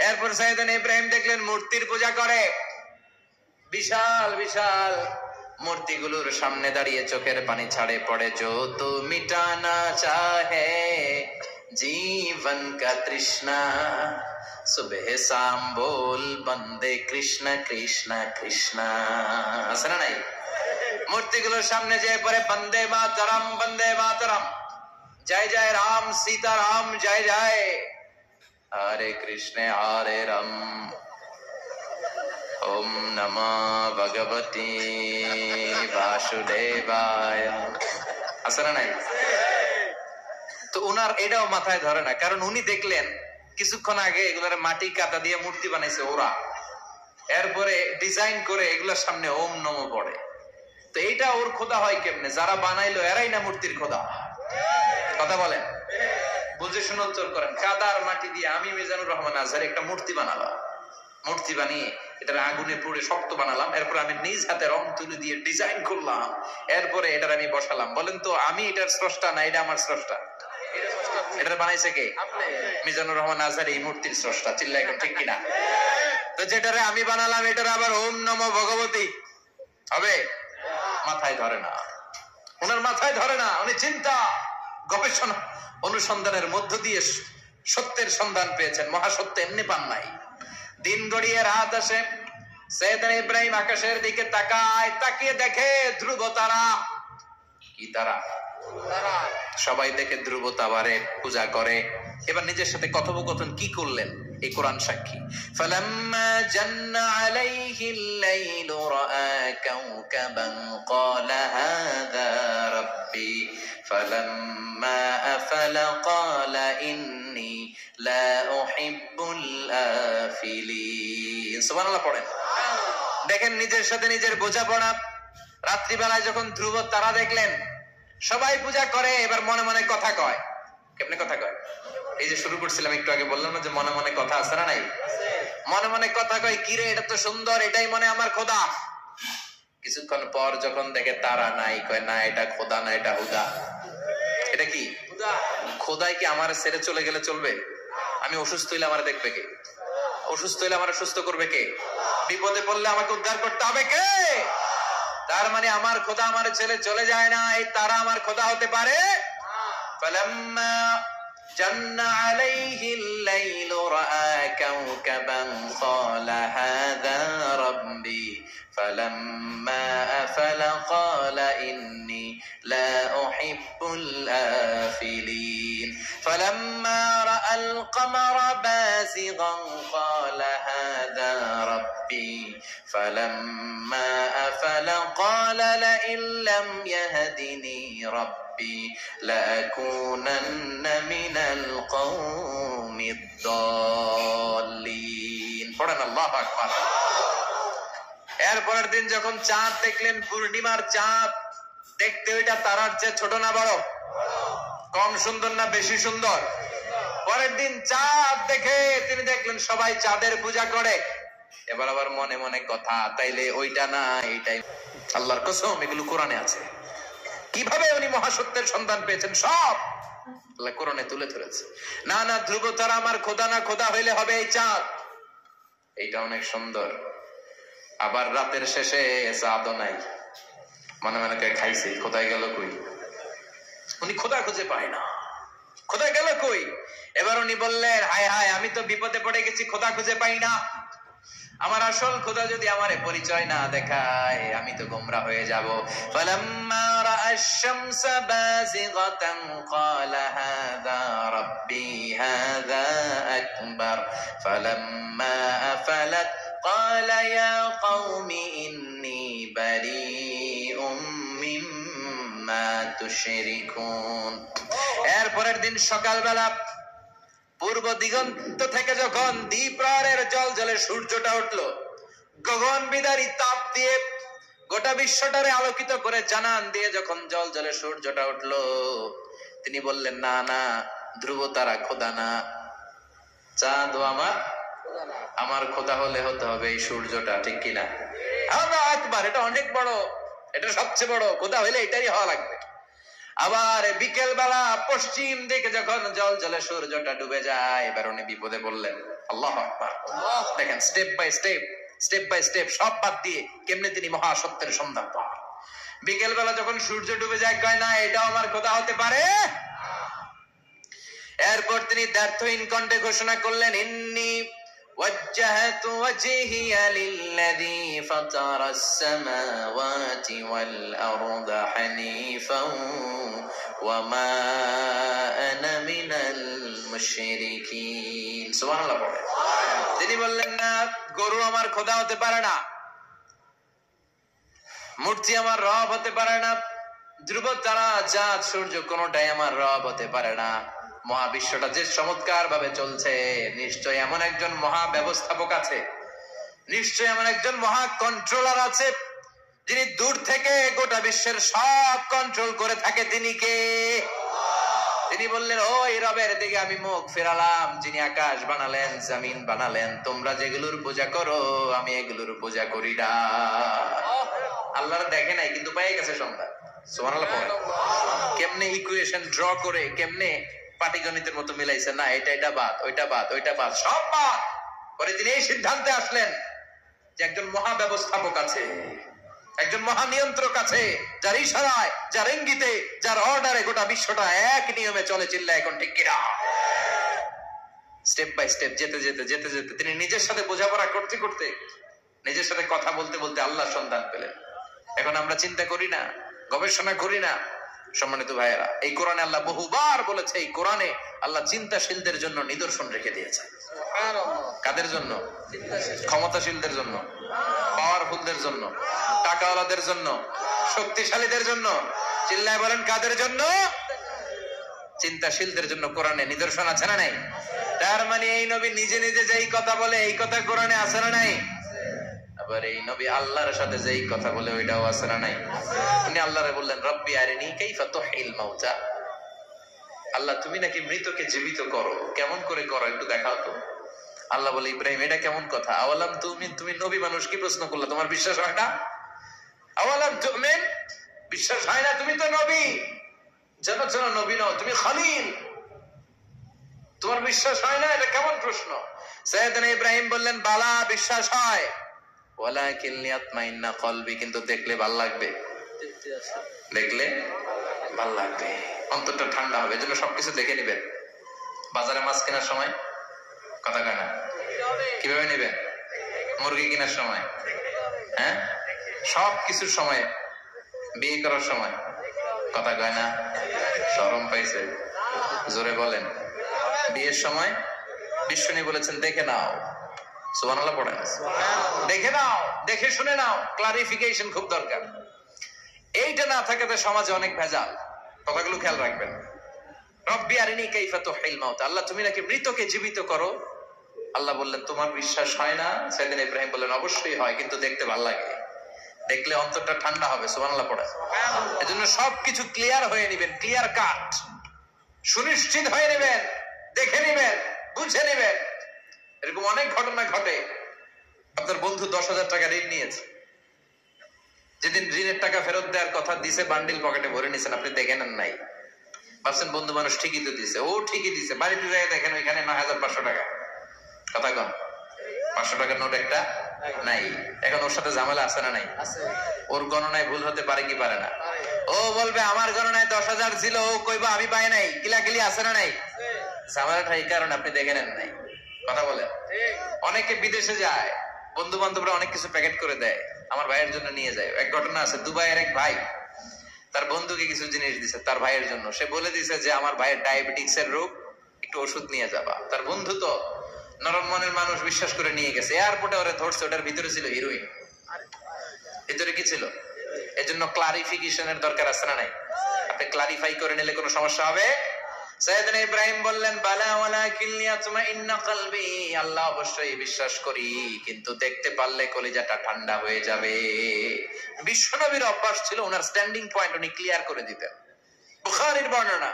এরপর সাইয়েদনা ইব্রাহিম দেখলেন মূর্তির পূজা করে। বিশাল বিশাল মূর্তিগুলোর সামনে দাঁড়িয়ে চোখের পানি ছাড়ে পড়ে। जो तो मिटाना चाहे जीवन का तृष्णा सुबह शाम बोल बंदे कृष्ण कृष्ण कृष्ण। আছে না নাই? মূর্তিগুলোর সামনে যেয়ে পড়ে বন্দে মাতরম, বন্দে মাতরম, জয় জয় রাম সীতা রাম, জয় জয় হরে কৃষ্ণ হরে রাম, ওম নমঃ ভগবতে বাসুদেবায়। আছে না নাই? তো উনার এটাও মাথায় ধরে না, কারণ উনি দেখলেন কিছুক্ষণ আগে এগুলার মাটি কাদা দিয়ে মূর্তি বানাইছে ওরা, এরপরে ডিজাইন করে এগুলোর সামনে ওম নমঃ পড়ে। তো এইটা ওর খোদা হয় কেমনে? যারা বানাইলো এরাই না মূর্তির খোদা। কথা বলেন, বুঝে শুনে উত্তর করেন। কাদার মাটি দিয়ে আমি মিজানুর রহমান আজহারি একটা মূর্তি বানালাম, মূর্তি বানিয়ে এটার আগুনে পুড়ে শক্ত বানালাম, এরপর আমি নিজ হাতে রং তুলি দিয়ে ডিজাইন করলাম, এরপরে এটার আমি বসালাম। বলেন তো আমি এটার স্রষ্টা না এটা আমার স্রষ্টা? এটা বানাইছে কে? মিজানুর রহমান আজহারি এই মূর্তির স্রষ্টা। চিল্লা এখন ঠিক কিনা? তো যেটারে আমি বানালাম এটার আবার ওম নমঃ ভগবতী হবে? মাথায় ধরে না, ওনার মাথায় ধরে না। উনি চিন্তা, গবেষণা, অনুসন্ধানের মধ্য দিয়ে সত্যের সন্ধান পেয়েছেন। মহাসত্য এমনি পান নাই। দিন গড়িয়ে রাত আসে, সাইয়েদনা ইব্রাহিম আকাশের দিকে তাকায়, তাকিয়ে দেখে ধ্রুব তারা। কি তারা? সবাই দেখে ধ্রুব তারারে পূজা করে। এবার নিজের সাথে কথোপকথন কি করলেন এই কোরআন সাক্ষী। ফালাম্মা জান্না আলাইহিল লাইলু রাআ কাওকাবান ক্বালা হাযা রাব্বি ফালাম্মা আফালা ক্বালা ইন্নী লা উহিব্বুল আফিলিন। সুবহানাল্লাহ পড়েন। দেখেন নিজের সাথে নিজের বোঝাপড়া। রাত্রিবেলায় যখন ধ্রুব তারা দেখলেন, সবাই পূজা করে, এবার মনে মনে কথা কয়। কেমনে কথা কয়? এই যে শুরু করছিলাম একটু আগে, বললাম না যে মনে মনে কথা আছে না নাই? মনে মনে কথা কয়, কিরে এটা তো সুন্দর, এটাই মনে আমার খোদা। কিছুক্ষণ পর যখন দেখে তারা নাই, কয় না এটা খোদা না, এটা হুদা। এটা কি? খোদাই কি আমার ছেড়ে চলে গেলে চলবে? আমি অসুস্থ হইলে আমার দেখবে কে? অসুস্থ হইলে আমার সুস্থ করবে কে? বিপদে পড়লে আমাকে উদ্ধার করতে হবে কে? তার মানে আমার খোদা আমার ছেলে চলে যায় না, এই তারা আমার খোদা হতে পারে? ফালাম্মা জান্না আলাইহিল লাইলু রাআ কাওকাবান ক্বালা হাযা রাব্বি ফালাম্মা আফালা ক্বালা ইন্নী লা উহিব্বুল আফিলিন ফালাম্মা রাআল কমারা বাযিগান ক্বালা হাযা রাব্বি ফালাম্মা আফালা ক্বালা লাইন লাম ইয়াহদিনি রাব্বি লাকুনান্না মিনাল কওমিদ দাল্লিন। পড়েন আল্লাহু আকবার। এরপরের দিন যখন চাঁদ দেখলেন, পূর্ণিমার চাঁদ, দেখতে ওইটা তারার চেয়ে ছোট না বড়? কম সুন্দর না বেশি সুন্দর? পরের দিন চাঁদ দেখে তিনি দেখলেন সবাই চাঁদের পূজা করে। এবার আবার মনে মনে কথা, তাইলে ওইটা না এইটাই। আল্লাহর কসম, এগুলো কোরআনে আছে। কিভাবে উনি মহাসত্যের সন্ধান পেয়েছেন সব আল্লাহ কোরআনে তুলে ধরেছে। না না, ধ্রুব তারা আমার খোদা না, খোদা হইলে হবে এই চাঁদ। এইটা অনেক সুন্দর। আবার রাতের শেষে চাঁদও নাই, মনে মনে খাইছে, কোথায় গেল কই? উনি খোদা খুঁজে পায় না, খোদা গেল কই? এবার উনি বললেন, হায় হায়, আমি তো বিপদে পড়ে গেছি, খোদা খুঁজে পাই না। আমার আসল খোদা যদি আমারে পরিচয় না দেখায়, আমি তো গোমরা হয়ে যাব। ফালাম্মা রাআশ শামসা বাযিগাতান ক্বালা হাযা রাব্বি হাযা আকবার ফালাম্মা আফালাত ক্বালা ইয়া কওমি ইন্নী বারীউম মিম্মা তুশরিকুন। এরপরের দিন সকালবেলা পূর্ব দিগন্ত থেকে যখন দ্বিপ্রহরের জলে সূর্যটা উঠলো, গগন বিদারী তাপ দিয়ে গোটা বিশ্বটারে আলোকিত করে জানান দিয়ে যখন জলে সূর্যটা উঠলো, তিনি বললেন, না না, ধ্রুব তারা খোদা না, চাঁদ আমার খোদা হলে হতে হবে এই সূর্যটা, ঠিক কিনা? আল্লাহু আকবার, এটা অনেক বড়, এটা সবচেয়ে বড়, খোদা হইলে এটারই হওয়া লাগবে। আবার বিকেল বেলা পশ্চিম দিকে যখন জলে সূর্যটা ডুবে যায়, এবার উনি বিপদে বললেন। আল্লাহু আকবার। দেখেন, স্টেপ বাই স্টেপ সব বাদ দিয়ে কেমনে তিনি মহাসত্যের সন্ধান পান। বিকেল বেলা যখন সূর্য ডুবে যায়, কয় না এটাও আমার খোদা হতে পারে। এরপর তিনি দ্ব্যর্থহীন কণ্ঠে ঘোষণা করলেন, ইন্নী ওয়াজ্জাহতু ওয়াজহিয়া লিল্লাযী ফাতারাস সামাওয়াতি ওয়াল আরদা হানিফান ওয়া মা আনা মিনাল মুশরিকিন। সুবহানাল্লাহ পড়ে। তিনি বললেন, না, গরু আমার খোদা হতে পারে না, মূর্তি আমার রব হতে পারে না, ধ্রুব তারা, চাঁদ, সূর্য কোনটাই আমার রব হতে পারে না। মহাবিশ্বটা যে চমৎকার ভাবে চলছে, নিশ্চয় এমন একজন মহা ব্যবস্থাপক আছে, নিশ্চয় এমন একজন মহা কন্ট্রোলার আছে, যিনি দূর থেকে গোটা বিশ্বের সব কন্ট্রোল করে থাকে। তিনি কে? তিনি বললেন, ওই রবের দিকে আমি মুখ ফেরালাম, যিনি আকাশ বানালেন, জমিন বানালেন। তোমরা যেগুলোর পূজা করো, আমি এগুলোর পূজা করি না। আল্লাহর দেখে নাই, কিন্তু পেয়ে গেছে সন্ধান। সুবহানাল্লাহ পড়ে। কেমনে ইকুয়েশন ড্র করে, কেমনে পাটিগণিতের মতো মিলাইছে, না এটা বাদ, ওইটা বাদ, ওইটা বাদ, সব বাদ। পরে তিনি এই সিদ্ধান্তে আসলেন যে একজন মহা ব্যবস্থাপক আছে, একজন মহা নিয়ন্ত্রক আছে, যার ইশারায়, যার ইঙ্গিতে, যার অর্ডারে গোটা বিশ্বটা এক নিয়মে চলে। চিল্লা এখন ঠিক কিনা? স্টেপ বাই স্টেপ যেতে যেতে তিনি নিজের সাথে বোঝাপড়া করতে করতে, নিজের সাথে কথা বলতে বলতে আল্লাহর সন্ধান পেলেন। এখন আমরা চিন্তা করি না, গবেষণা করি না। সম্মানিত ভাইয়েরা, এই কোরআনে আল্লাহ বহুবার বলেছে, এই কোরআনে আল্লাহ চিন্তাশীলদের জন্য নিদর্শন রেখে দিয়েছে। কাদের জন্য? ক্ষমতাশীলদের জন্য, পাওয়ারফুলদের জন্য, টাকাওয়ালাদের জন্য, শক্তিশালীদের জন্য। চিল্লায় বলেন, কাদের জন্য? চিন্তাশীলদের জন্য কোরআনে নিদর্শন আছে না নাই? তার মানে এই নবী নিজে নিজে যেই কথা বলে, এই কথা কোরআনে আছে না নাই? আবার এই নবী আল্লাহর সাথে যেই কথা বলে, ওইটাও আছে না নাই? উনি আল্লাহরে বললেন, রব্বি আরিনী কাইফা তুহিল মাউতা। আল্লাহ, তুমি নাকি মৃতকে জীবিত করো, কেমন করে করো একটু দেখাও তো। আল্লাহ বলে, ইব্রাহিম, এটা কেমন কথা? আওয়ালাম তুমিন, তুমি নবী মানুষ, কি প্রশ্ন করলে? তোমার বিশ্বাস হয় না? আওয়ালাম তুমিন, বিশ্বাস হয় না? তুমি তো নবী, যেন নবী নও, তুমি খলিল, তোমার বিশ্বাস হয় না? এটা কেমন প্রশ্ন? সাইয়েদনা ইব্রাহিম বললেন, বালা, বিশ্বাস হয়, ওয়ালাকিন লিয়াতমাইন্না কলবি, কিন্তু দেখলে ভাল লাগবে, দেখলে ভাল লাগবে, অন্তরটা ঠান্ডা হবে। এজন্য সবকিছু দেখে নিবেন। বাজারে মাছ কেনার সময় কথা কয় না, কিভাবে নিবেন? মুরগি কেনার সময়, হ্যাঁ, সব কিছুর সময়, বিয়ে করার সময় কথা কয় না, শরম পাইছে, জোরে বলেন। বিয়ের সময় বিশ্বনী বলেছেন, দেখে নাও। সুবহানাল্লাহ পড়েন। দেখে নাও, দেখে শুনে নাও, ক্লারিফিকেশন খুব দরকার। এইটা না থাকাতে সমাজে অনেক ভেজাল। কথাগুলো খেয়াল রাখবেন। রব্বি আরিনী কাইফা তুহিল মাউত, আল্লাহ তুমি নাকি মৃতকে জীবিত করো। আল্লাহ বললেন তোমার বিশ্বাস হয় না? সাইয়েদনা ইব্রাহিম বললেন অবশ্যই হয়, কিন্তু দেখতে ভালো লাগে, দেখলে অন্তরটা ঠান্ডা হবে। সুবহানাল্লাহ পড়ে। এজন্য সবকিছু ক্লিয়ার হয়ে নেবেন, ক্লিয়ার কাট, সুনিশ্চিত হয়ে নেবেন, দেখে নেবেন, বুঝে নেবেন। এরকম অনেক ঘটনা ঘটে। আপনার বন্ধু 10,000 টাকা ঋণ নিয়েছে, যেদিন ঋণের টাকা ফেরত দেওয়ার কথা দিছে বান্ডিল পকেটে ভরে নিছেন, আপনি দেখে নেন নাই, ভাবছেন বন্ধু মানুষ ঠিকই তো দিছে। ও ঠিকই দিছে, বাড়িতে যাই দেখেন ওইখানে 9,500 টাকা। কথা কন, 500 টাকার নোট একটা নাই। এখন ওর সাথে ঝামেলা আছে না নাই? ওর গণনায় ভুল হতে পারে কি পারে না? ও বলবে আমার গণনায় 10,000 ছিল, ও কইবা আমি পাই নাই, কিলাকিলি আছে না নাই? ঝামেলাটা এই কারণে আপনি দেখে নেন নাই। কথা বলেন। অনেকে বিদেশে যায়, বন্ধু বান্ধবরা অনেক কিছু প্যাকেট করে দেয়, আমার ভাইয়ের জন্য নিয়ে যায়। এক ঘটনা আছে, দুবাইয়ের এক ভাই তার বন্ধুকে কিছু জিনিস দিছে তার ভাইয়ের জন্য। সে বলে দিছে যে আমার ভাইয়ের ডায়াবেটিক্স এর রোগ, একটু ওষুধ নিয়ে যাবা। তার বন্ধু তো নরম মনের মানুষ, বিশ্বাস করে নিয়ে গেছে। এয়ারপোর্টে ওরা ধরছে, ওটার ভিতরে ছিল হিরোইন। ভিতরে কি ছিল? এজন্য ক্লারিফিকেশনের দরকার আছে না নাই? আপনি ক্লারিফাই করে নিলে কোনো সমস্যা হবে? সাইয়েদনা ইব্রাহিম বললেন বালা ওয়ালাকিন লিয়াতমাইন্না কলবি, আল্লাহ অবশ্যই বিশ্বাস করি, কিন্তু দেখতে পারলে কলিজাটা ঠান্ডা হয়ে যাবে। বিশ্বনবীর অভ্যাস ছিল ওনার স্ট্যান্ডিং পয়েন্ট উনি ক্লিয়ার করে দিতেন। বুখারীর বর্ণনা,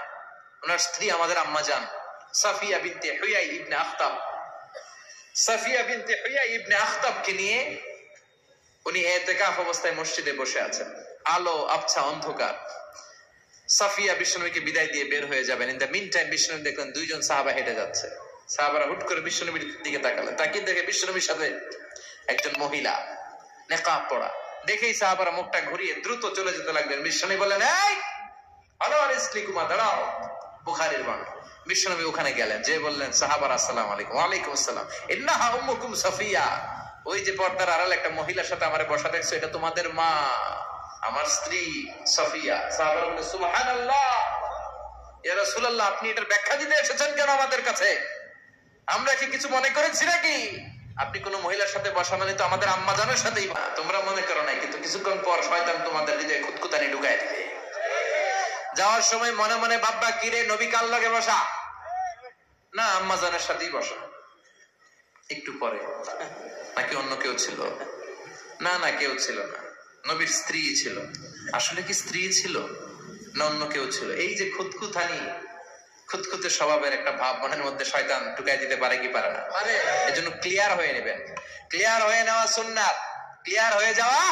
ওনার স্ত্রী আমাদের আম্মা জান সাফিয়া বিনতে হুয়াই ইবনে আখতাব, সাফিয়া বিনতে হুয়াই ইবনে আখতাবকে নিয়ে উনি ইতিকাফ অবস্থায় মসজিদে বসে আছেন। আলো আবছা অন্ধকার। সাফিয়া বিশ্বনবীকে বিদায় দিয়ে বের হয়ে যাবেন। ইন দ্য মিন টাইম বিশ্বনবী দেখলেন দুইজন সাহাবা হেঁটে যাচ্ছে। সাহাবারা হুট করে বিশ্বনবীর দিকে তাকালেন, তাকিয়ে দেখে বিশ্বনবীর সাথে একজন মহিলা, নেকাব পরা। দেখেই সাহাবারা মুখটা ঘুরিয়ে দ্রুত চলে যেতে লাগলেন। বিশ্বনবী বললেন এই আলা রিসলিকুমা, দাঁড়াও। বুখারীর বর্ণনা। বিশ্বনবী ওখানে গেলেন, যে বললেন সাহাবারা আসসালামু আলাইকুম। ওয়া আলাইকুম আসসালাম। ইন্নাহা উম্মুকুম সাফিয়া, ওই যে পর্দার আড়ালে একটা মহিলার সাথে আমারে বসা দেখছো, এটা তোমাদের মা, আমার স্ত্রী সাফিয়া। সাহাবারা বললেন সুবহানাল্লাহ, ইয়া রাসূলুল্লাহ, আপনি এটার ব্যাখ্যা দিতে এসেছেন কেন আমাদের কাছে? আমরা কি কিছু মনে করেছি নাকি? আপনি কোন মহিলার সাথে বসা মানে তো আমাদের আম্মা জানের সাথেই। তোমরা মনে করো নাই, কিন্তু কিছুক্ষণ পর শয়তান তোমাদের হৃদয়ে খুঁতখুঁতানি ঢুকায় দিবে। যাওয়ার সময় মনে মনে ভাববা, কিরে নবী কার লগে বসা? না, আম্মা জানের সাথেই বসা। একটু পরে নাকি অন্য কেউ ছিল? না না, কেউ ছিল না, নবীর স্ত্রী ছিল। আসলে কি স্ত্রী ছিল না অন্য কেউ ছিল? এই যে খুঁতখুঁতানি, খুঁতখুঁতে স্বভাবের একটা ভাব মনের মধ্যে শয়তান ঢুকাই দিতে পারে কি পারে না? এজন্য ক্লিয়ার হয়ে নেবেন। ক্লিয়ার হয়ে নেওয়া সুন্নাত, ক্লিয়ার হয়ে যাওয়া।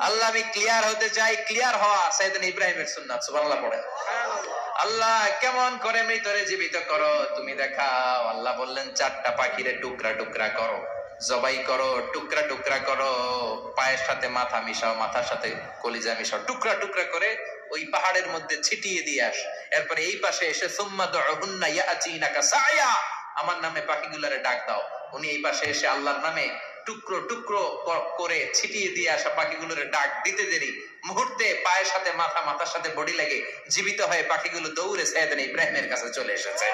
আল্লাহ আমি ক্লিয়ার হতে চাই, ক্লিয়ার হওয়া সাইয়েদনা ইব্রাহিমের সুন্নাত। সুবহানাল্লাহ পড়েন। আল্লাহ কেমন করে মৃতরে জীবিত করো তুমি দেখাও। আল্লাহ বললেন 4টা পাখিরে টুকরা টুকরা করো, জবাই করো, টুকরা টুকরা করো, পায়ের সাথে মাথা মিশাও, মাথার সাথে কলিজা মিশাও, টুকরা টুকরা করে ওই পাহাড়ের মধ্যে ছিটিয়ে দিয়ে আস। এরপরে এই পাশে এসে সুম্মা দুহুন্না ইয়াতিনাকা সায়া, আমার নামে পাখিগুলারে ডাক দাও। উনি এই পাশে এসে আল্লাহর নামে টুকরো টুকরো করে ছিটিয়ে দিয়ে আসা পাখিগুলোর ডাক দিতে দেরি মুহূর্তে পায়ের সাথে মাথা, মাথার সাথে বডি লাগে জীবিত হয়ে পাখিগুলো দৌড়ে সাইয়েদনা ইব্রাহিমের কাছে চলে এসেছে।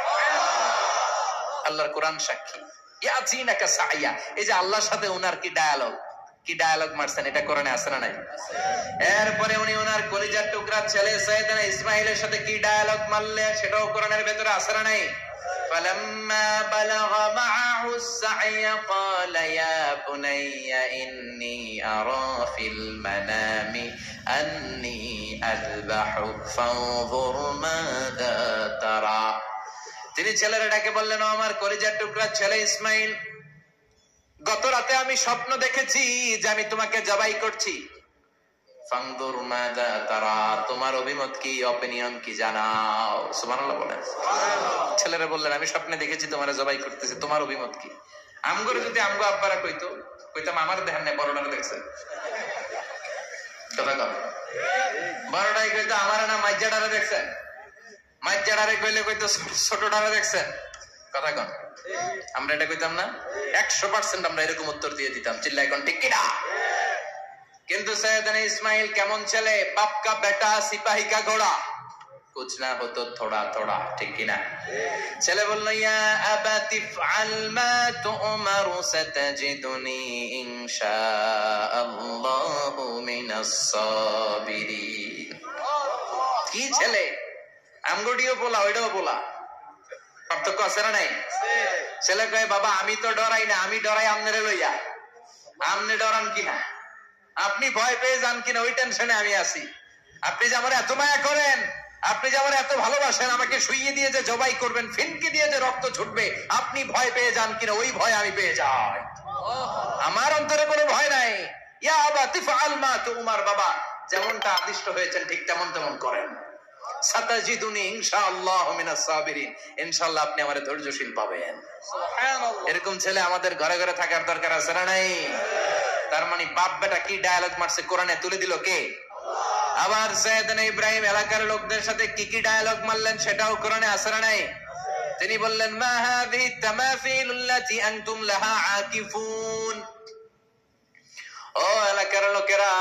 আল্লাহর কোরআন সাক্ষী। ইয়াতিনাকা সায়া, এই যে আল্লাহর সাথে ওনার কি ডায়ালগ মারছেন, এটা কোরআনে আছে না নাই? এরপরে উনি ওনার কলিজার টুকরা ছেলে সাইয়েদনা ইসমাইলের সাথে কি ডায়ালগ মারলেন, সেটাও কোরআনের ভেতরে আছে না নাই? فلما بلغ معه السعي قال يا بني إني أرى في المنام أني أذبحك فانظر ماذا ترى। তিনি ছেলেরা ডাকে বললেন, ও আমার কলিজার টুকরা ছেলে ইসমাইল, গত রাতে আমি স্বপ্ন দেখেছি যে আমি তোমাকে জবাই করছি। ফানদুর মাযা তারা, তোমার অভিমত কি, অপিনিয়ন কি জানাও। সুবহানাল্লাহ বলেন। ছেলেরা বললেন আমি স্বপ্নে দেখেছি তোমারে জবাই করতেছি, তোমার অভিমত কি? আমগরে যদি আমগো আব্বারা কইতো, কইতাম আমার দেখেন না, বড়টারে দেখছেন। কথা কম, বড়টাই কইতো আমার না মাইজাডারে দেখছেন, মাইজাডারে কইলে কইতো ছোটটারে দেখছেন। কথা কম, আমরা এটা কইতাম না? 100% আমরা এরকম উত্তর দিয়ে দিতাম। চিল্লায় কোন ঠিক কিনা? কিন্তু সৈয়দনা ইসমাইল কেমন ছেলে, বাপ কা বেটা সিপাহী কা ঘোড়া, কুছ না হতো থোড়া থোড়া, ঠিক কিনা? ছেলে বলল ইয়া আবাতি ফাল মা তুমারু সাতাজিদুনি ইনশাআল্লাহু মিনাস সাবিরিন। কি ছেলে, আমগডিও বলা ওইটাও বলা, পার্থক্য আছে না নাই? ছেলে কয় বাবা আমি তো ডরাই না, আমি ডরাই আমনেরে লইয়া। আমনে ডরান কিনা, আপনি ভয় পেয়ে যান কিনা ওই টেনশনে আমি আছি। আপনি যে আমার এত মায়া করেন, আপনি যে আমার এত ভালোবাসেন, আমাকে শুইয়ে দিয়ে যে জবাই করবেন, ফিনকি দিয়ে যে রক্ত ছুটবে, আপনি ভয় পেয়ে যান কিনা ওই ভয় আমি পেয়ে যাই। আমার অন্তরে কোনো ভয় নাই। ইয়া আবা তিফআল মা তুমার, বাবা যেমনটা আদিষ্ট হয়েছেন ঠিক তেমন তেমন করেন। সাতাজিদুনি ইনশাআল্লাহু মিনাস সাবিরিন, ইনশাআল্লাহ আপনি আমারে ধৈর্যশীল পাবেন। সুবহানাল্লাহ। এরকম ছেলে আমাদের ঘরে ঘরে থাকার দরকার আছে না নাই? তার মানে বাপ বেটা কি ডায়ালগ মারছে কোরআনে তুলে দিল কে? আবার সাইয়েদনা ইব্রাহিম এলাকার লোকদের সাথে কি কি ডায়ালগ মারলেন সেটাও কোরআনে আছে না নাই? তিনি বললেন মা হাযিহি তামাসিলুল্লাতী আনতুম লাহা আকিফুন, ও এলাকার লোকেরা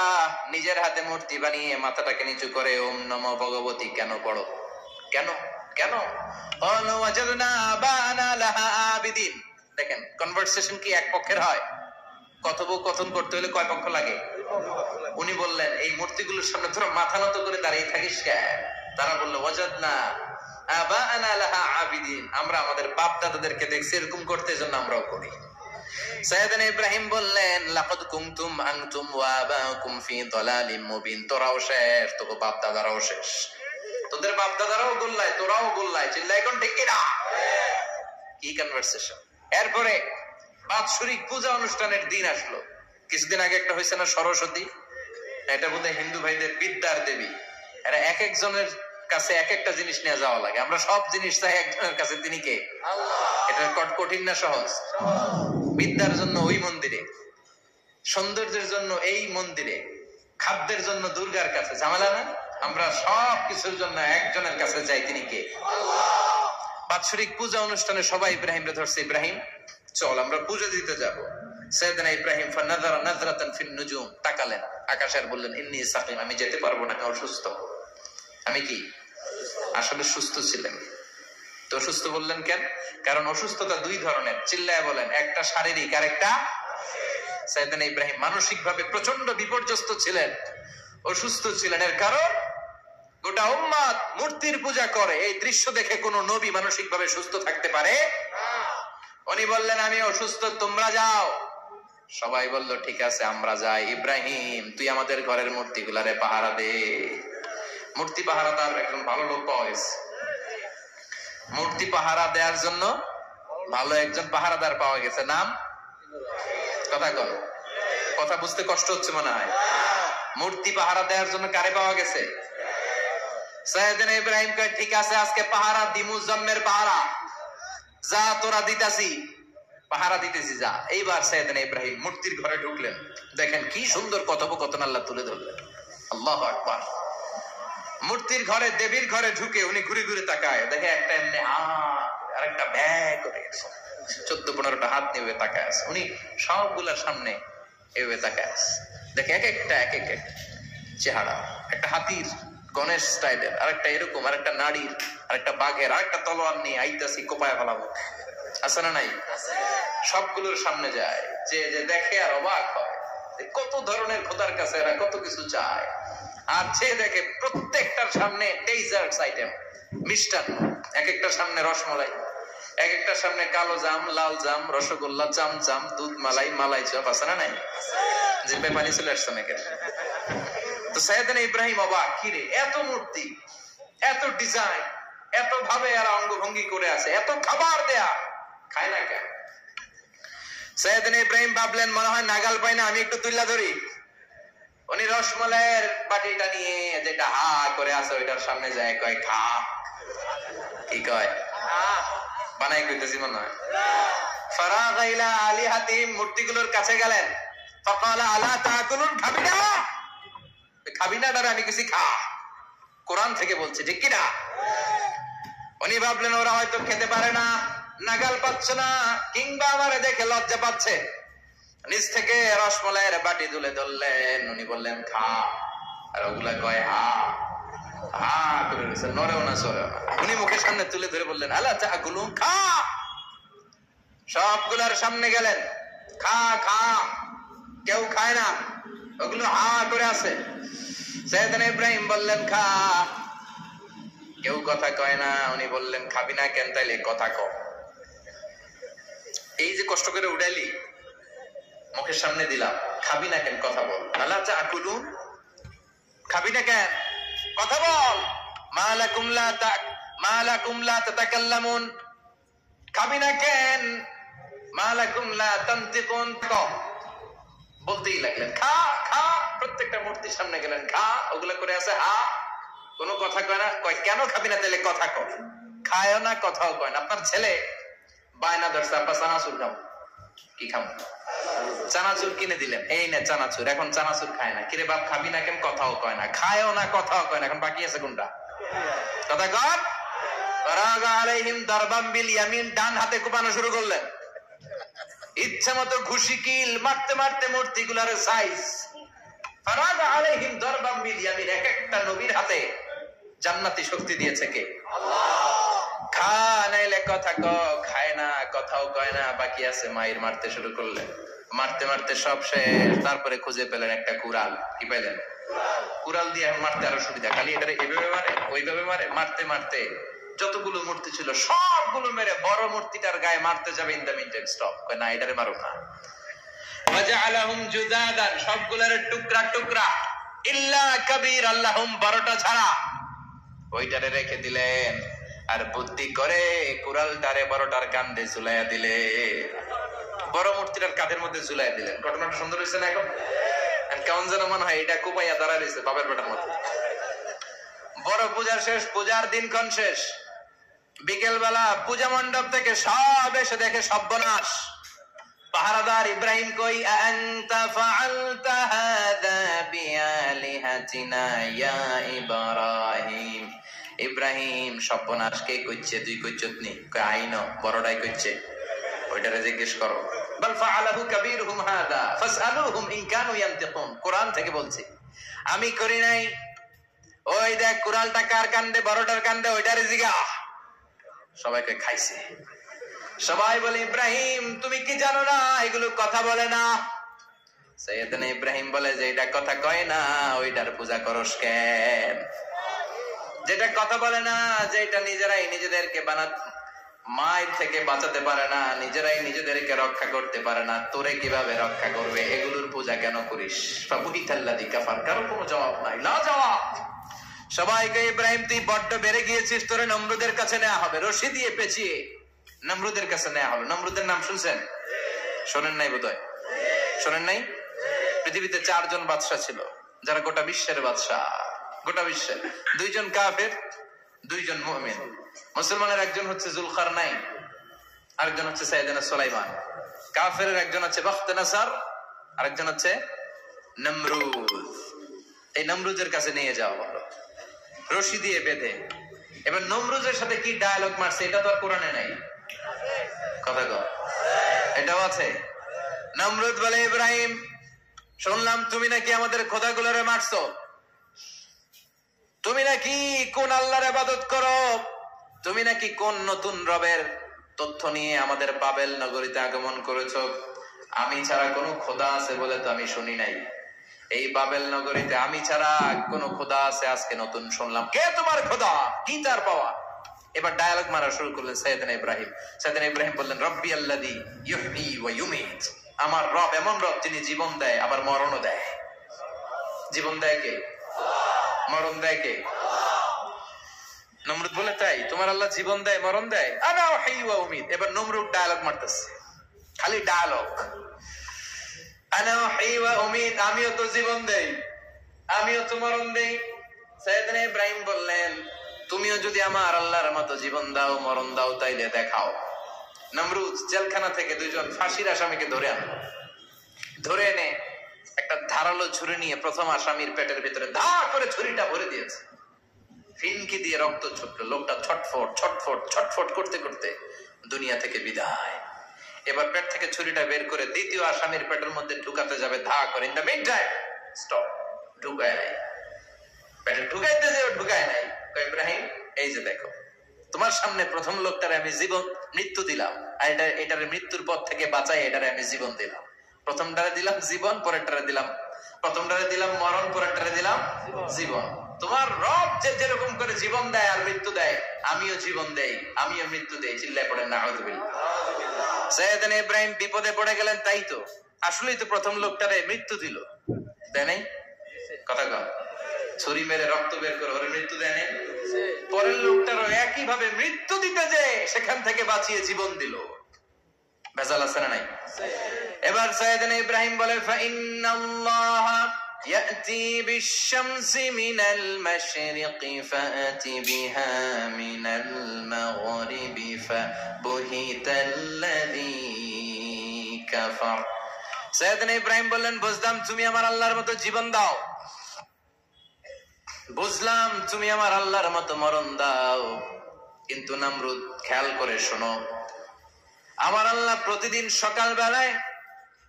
নিজের হাতে মূর্তি বানিয়ে মাথাটাকে নিচু করে ওম নমো ভগবতী কেন পড়ো? কেন কেন? ক্বালু ওয়াজাদনা আবানা লাহা আবিদিন। দেখেন কনভারসেশন কি এক পক্ষের হয়? কথোপকথন করতে হলে কয় পক্ষ লাগে? উনি বললেন এই মূর্তিগুলোর সামনে তোরা মাথা নত করে দাঁড়িয়ে থাকিস কেন? তারা বলল ওয়াজাদনা আবানা লাহা আবিদিন, আমরা আমাদের বাপ দাদাদেরকে দেখছি এরকম করতে, এজন্য আমরাও করি। সাইয়েদনা ইব্রাহিম বললেন লাকাদ কুনতুম আনতুম ওয়া আবাকুম ফি দালালিম মুবিন, তোরাও শেষ, তোর বাপ দাদারাও শেষ, তোদের বাপ দাদারাও গোল্লায়, তোরাও গোল্লায়, চিল্লাই কোন ঠিক কিনা? কি কনভারসেশন। এরপরে বাৎসরিক পূজা অনুষ্ঠানের দিন আসলো। কিছুদিন আগে একটা হয়েছে না সরস্বতী, এটা বোধহয় হিন্দু ভাইদের বিদ্যার দেবী। এরা এক একজনের কাছে এক একটা জিনিস নিয়ে যাওয়া লাগে। আমরা সব জিনিস চাই একজনের কাছে, তিনি কে? আল্লাহ। এটা কঠিন না সহজ? বিদ্যার জন্য ওই মন্দিরে, সৌন্দর্যের জন্য এই মন্দিরে, খাদ্যের জন্য দুর্গার কাছে, ঝামেলা না? আমরা সব কিছুর জন্য একজনের কাছে যাই, তিনি কে? আল্লাহ। বাৎসরিক পূজা অনুষ্ঠানে সবাই ইব্রাহিম রে ধরছে, ইব্রাহিম চল আমরা পূজা দিতে যাব। সাইয়েদনা ইব্রাহিম ফানাযারা নাযরাতান ফিন নুজুম, তাকালেন আকাশে আর বললেন ইন্নী সাকিম, আমি যেতে পারবো না, অসুস্থ। আমি কি আসলে সুস্থ ছিলেন? তো অসুস্থ বললেন কেন? কারণ অসুস্থতা দুই ধরনের, চিল্লায় বলেন, একটা শারীরিক আর একটা। সাইয়েদনা ইব্রাহিম মানসিক ভাবে প্রচন্ড বিপর্যস্ত ছিলেন, অসুস্থ ছিলেন। এর কারণ গোটা উম্মত মূর্তির পূজা করে, এই দৃশ্য দেখে কোন নবী মানসিক ভাবে সুস্থ থাকতে পারে না। উনি বললেন আমি অসুস্থ, তোমরা যাও। সবাই বলল ঠিক আছে আমরা যাই। ইব্রাহিম তুই আমাদের ঘরের মূর্তিগুলারে পাহারা দে। মূর্তি পাহারাদার একজন ভালো লোক পাওয়া গেছে, মূর্তি পাহারা দেওয়ার জন্য ভালো একজন পাহারাদার পাওয়া গেছে। নাম? কথা কর, কথা বুঝতে কষ্ট হচ্ছে মনে হয়। মূর্তি পাহারা দেওয়ার জন্য কারে পাওয়া গেছে? সাইয়েদনা ইব্রাহিম কয় ঠিক আছে আজকে পাহারা দিমু, জম্মের পাহারা, যা তোরা দিতাছি, পাহারা দিতেছি যা। এইবার সাইয়েদনা ইব্রাহিম মূর্তির ঘরে ঢুকলেন। দেখেন কি সুন্দর কথোপকথন আল্লাহ তুলে ধরলেন। আল্লাহু আকবার। মূর্তির ঘরে, দেবীর ঘরে ঢুকে উনি ঘুরে ঘুরে তাকায়, দেখে একটা এমনি আর একটা ব্যাগ করে 14-15টা হাত নিয়ে তাকায় আছে। উনি সবগুলার সামনে এভাবে তাকায় আছে, দেখে এক একটা এক এক চেহারা, একটা হাতির গণেশ স্টাইলের, আরেকটা এরকম, আরেকটা নারীর, আরেকটা বাঘের, আরেকটা তলোয়ার নিয়ে আইতাছি কোপায় ফেলাবো, আছে না নাই? সবগুলোর সামনে যায়, যে যে দেখে আর অবাক হয়, কত ধরনের খোদার কাছে এরা কত কিছু চায়। আর যে দেখে প্রত্যেকটার সামনে ডেজার্টস আইটেম, মিষ্টান্ন, এক একটার সামনে রসমলাই, এক একটার সামনে কালো জাম, লাল জাম, রসগোল্লা, চামচাম, দুধ মালাই, মালাই চপ, আছে না নাই? যে পানি চলে আসছে নাকি? তো সাইয়েদনা ইব্রাহিম অবাক, কিরে এত মূর্তি, এত ডিজাইন, এত ভাবে এরা অঙ্গভঙ্গি করে আছে, এত খাবার দেয়া, খায় না কেন? সাইয়েদনা ইব্রাহিম ভাবলেন মনে হয় নাগাল পাই না, আমি একটু তুল্লা ধরি। উনি রসমলাইয়ের বাটিটা নিয়ে যেটা হা করে আছে ওইটার সামনে যায়, কয় খা। কি কয়? বানাই কইতেছি মনে হয়। ফারাগা ইলা আলিহাতিহিম, মূর্তিগুলোর কাছে গেলেন। ফাকালা আলা তাকুলুন, খাবি না? খাবি না দাঁড়া, আমি কিছু খা, কোরআন থেকে বলছে, ঠিক কিনা? উনি ভাবলেন ওরা হয়তো খেতে পারে না, নাগাল পাচ্ছে না, কিংবা আমারে দেখে লজ্জা পাচ্ছে। নিচ থেকে রসমলাইয়ের বাটি তুলে ধরলেন, উনি বললেন খা, আর ওগুলা কয় হা হা করে রয়েছে, নড়েও না সরেও না। উনি মুখের সামনে তুলে ধরে বললেন আলা তাকুলুন, খা। সবগুলার সামনে গেলেন, খা খা, কেউ খায় না, ওগুলো হা করে আছে। সাইয়েদনা ইব্রাহিম বললেন খা। কেউ কথা কয় না। উনি বললেন খাবি না কেন? তাইলে কথা কও। এই যে কষ্ট করে উড়াইলি, মুখের সামনে দিলাম, খাবি না কেন? কথা বল। আল্লাহ তাকুলুন, খাবি না কেন? কথা বল। মালাকুম লা তাতাকাল্লামুন, খাবি না কেন? মালাকুম লা তানতিকুন, বলতেই লাগলেন খা খা। প্রত্যেকটা মূর্তির সামনে গেলেন, খা। ওগুলা করে আছে হা, কোনো কথা কয় না। কয় কেন খাবি না? তাহলে কথা কয়। খায়ও না, কথাও কয় না। আপনার ছেলে বায়না ধরছে, আব্বা চানাচুর খাবো। কি খাবো? চানাচুর কিনে দিলেন, এই না চানাচুর। এখন চানাচুর খায় না। কিরে বাপ খাবি না কেন? কথাও কয় না, খায়ও না, কথাও কয় না। এখন বাকি আছে কোনটা? কথা কর। ফারাগা আলাইহিম দারবাম বিল ইয়ামিন, ডান হাতে কোপানো শুরু করলেন। ইচ্ছা মতো ঘুষি কিল মারতে মারতে মূর্তিগুলার সাইজ। ফারাগা আলাইহিম দারবাম বিল ইয়ামিন, এক একটা নবীর হাতে জান্নাতি শক্তি দিয়েছে কে? আল্লাহ। খা নাইলে কথা ক, খায় না, কথাও কয় না, বাকি আছে। মায়ের মারতে শুরু করলেন, মারতে মারতে সব শেষ। তারপরে খুঁজে পেলেন একটা কুড়াল। কি পেলেন? কুড়াল দিয়ে মারতে আরো সুবিধা। খালি এটা এভাবে মারে, ওইভাবে মারে। মারতে মারতে যতগুলো মূর্তি ছিল সবগুলো মেরে বড় মূর্তিটার গায়ে মারতে যাবে, ইন দ্য মিনটাইম স্টপ, কয় না এটারে মারো না। ওয়াজআলাহুম জুদাদান, সবগুলোর টুকরা টুকরা। ইল্লা কাবীর আল্লাহুম, 12টা ছাড়া ওইটারে রেখে দিলেন। আর বুদ্ধি করে কুড়ালটারে 12টার কান্দে ঝুলাইয়া দিলে, বড় মূর্তিটার কাঁধের মধ্যে ঝুলাইয়া দিলেন। ঘটনাটা সুন্দর হয়েছে না? এখন কেমন যেন মনে হয় এটা কুপাইয়া দাঁড়া রয়েছে বাপের বেটার মতো। বড় পূজার শেষ, পূজার দিনক্ষণ শেষ। বিকেল বেলা পূজা মণ্ডপ থেকে সব এসে দেখে সর্বনাশ। পাহারাদার ইব্রাহিম কই? আনতা ফাআলতা হাদা বিআলিহাতিনা ইয়া ইব্রাহিম। ইব্রাহিম, সর্বনাশ কে কইছে? তুই কইছত নি? কয় আইনো, বড়টাই কইছে। ওইটারে জিজ্ঞেস করো। বাল ফাআলাহু কাবীরুহুম হাদা ফাসআলুহুম ইন কানু ইয়ানতিকুন। কোরআন থেকে বলছি, আমি করি নাই। ওই দেখ কুড়ালটা কার কান্দে? বড়টার কান্দে, ওইটারে জিগা। সবাইকে খাইছে। সবাই বলে ইব্রাহিম তুমি কি জানো না এগুলো কথা বলে না? সাইয়েদনা ইব্রাহিম বলে যে এটা কথা কয় না, ওইটার পূজা করস কেন? যেটা কথা বলে না, যেটা নিজেরাই নিজেদেরকে মায়ের থেকে বাঁচাতে পারে না, নিজেরাই নিজেদেরকে রক্ষা করতে পারে না, তোরে কিভাবে রক্ষা করবে? এগুলোর পূজা কেন করিস? ফাবুহিতাল্লাযী কাফার, কারো কোনো জবাব নাই, লা জবাব। সবাইকে ইব্রাহিম তুই বড্ড বেড়ে গিয়েছিস, তোরে নমরুদের কাছে নেওয়া হবে, রশি দিয়ে পেঁচিয়ে নমরুদের কাছে নেওয়া হবে। নমরুদের নাম শুনছেন? শোনেন নাই বোধহয়? শোনেন নাই? পৃথিবীতে 4 জন বাদশা ছিল, যারা গোটা বিশ্বের বাদশা। গোটা বিশ্বের 2 জন কাফের, 2 জন মুমিন। মুসলমানের একজন হচ্ছে যুলকারনাইন, আরেকজন হচ্ছে সাইয়েদনা সুলাইমান। কাফের একজন হচ্ছে বাখতানাসার, আরেকজন হচ্ছে নমরুদ। এই নমরুদের কাছে নিয়ে যাওয়া হলো রশি দিয়ে বেঁধে। এবার নমরুদের সাথে কি ডায়ালগ মারছে এটা তো আর কোরআনে নাই। কথা কও, এটাও আছে। নমরুদ বলে ইব্রাহিম, শুনলাম তুমি নাকি আমাদের খোদাগুলোরে মারছো, তুমি নাকি কোন আল্লাহর ইবাদত করো, তুমি নাকি কোন নতুন রবের তথ্য নিয়ে আমাদের বাবেল নগরীতে আগমন করেছো। আমি ছাড়া কোনো খোদা আছে বলে তো আমি শুনি নাই। এই বাবেল নগরীতে আমি ছাড়া কোনো খোদা আছে আজকে নতুন শুনলাম। কে তোমার খোদা? কি তার পাওয়া? এবার ডায়ালগ মারা শুরু করলেন সাইয়েদনা ইব্রাহিম। সাইয়েদনা ইব্রাহিম বললেন, রব্বি আল্লাযী ইউহয়ী ওয়া ইউমীত। আমার রব এমন রব যিনি জীবন দেয় আবার মরণও দেয়। জীবন দেয় কে? মরণ দেয় কে? নমরুদ বলে তাই তোমার আল্লাহ জীবন দেয় মরণ দেয়? আনা উহয়ী ওয়া উমীত। এবার নমরুদ ডায়ালগ মারতেছে, খালি ডায়ালগ। আনা উহয়ী ওয়া উমীত, আমিও তো জীবন দেই, আমিও তো মরণ দেই। সাইয়েদনা ইব্রাহিম বললেন, তুমিও যদি আমার আল্লাহর মতো জীবন দাও মরণ দাও তাইলে দেখাও। নমরুদ জেলখানা থেকে 2 জন ফাঁসির আসামিকে ধরে আনলো। ধরে এনে একটা ধারালো ছুরি নিয়ে প্রথম আসামির পেটের ভিতরে ধা করে ছুরিটা ভরে দিয়েছে। ফিনকি দিয়ে রক্ত ছুটলো। লোকটা ছটফট ছটফট ছটফট করতে করতে দুনিয়া থেকে বিদায়। এবার পেট থেকে ছুরিটা বের করে দ্বিতীয় আসামির পেটের মধ্যে ঢুকাতে যাবে ধা করে। In the mid time stop, ঢুকায় নাই। পেটে ঢুকাইতে যে ঢুকায় নাই। ইব্রাহিম এই যে দেখো, তোমার সামনে প্রথম লোকটারে আমি মৃত্যু দিলাম, আর এটার মৃত্যুর পথ থেকে বাঁচাই এটারে আমি জীবন দিলাম। প্রথমটারে দিলাম জীবন, পরেরটারে দিলাম, প্রথমটারে দিলাম মরণ, পরেরটারে দিলাম জীবন। তোমার রব যে যেরকম করে জীবন দেয় আর মৃত্যু দেয়, আমিও জীবন দেই, আমিও মৃত্যু দেই। চিল্লায় পড়েন নাউযুবিল্লাহ। সাইয়েদনা ইব্রাহিম বিপদে পড়ে গেলেন, তাই তো আসলেই তো প্রথম লোকটারে মৃত্যু দিল, তাই নাই? কথা কন, ছুরি মেরে রক্ত বের করে ওরে মৃত্যু দেয় নাই? পরের লোকটারও একই ভাবে মৃত্যু দিতে যে সেখান থেকে বাঁচিয়ে জীবন দিল। ভেজাল আছে না নাই? এবার সাইয়েদনা ইব্রাহিম বলে, ফাইন্নাল্লাহ يأتي بالشمس من المشرق فأت بها من المغرب فبهت الذي كفر। সাইয়েদনা ইব্রাহিম বললেন, বুঝলাম তুমি আমার আল্লাহর মতো জীবন দাও, বুঝলাম তুমি আমার আল্লাহর মতো মরণ দাও, কিন্তু নমরুদ খেয়াল করে শোনো, আমার আল্লাহ প্রতিদিন সকাল বেলায়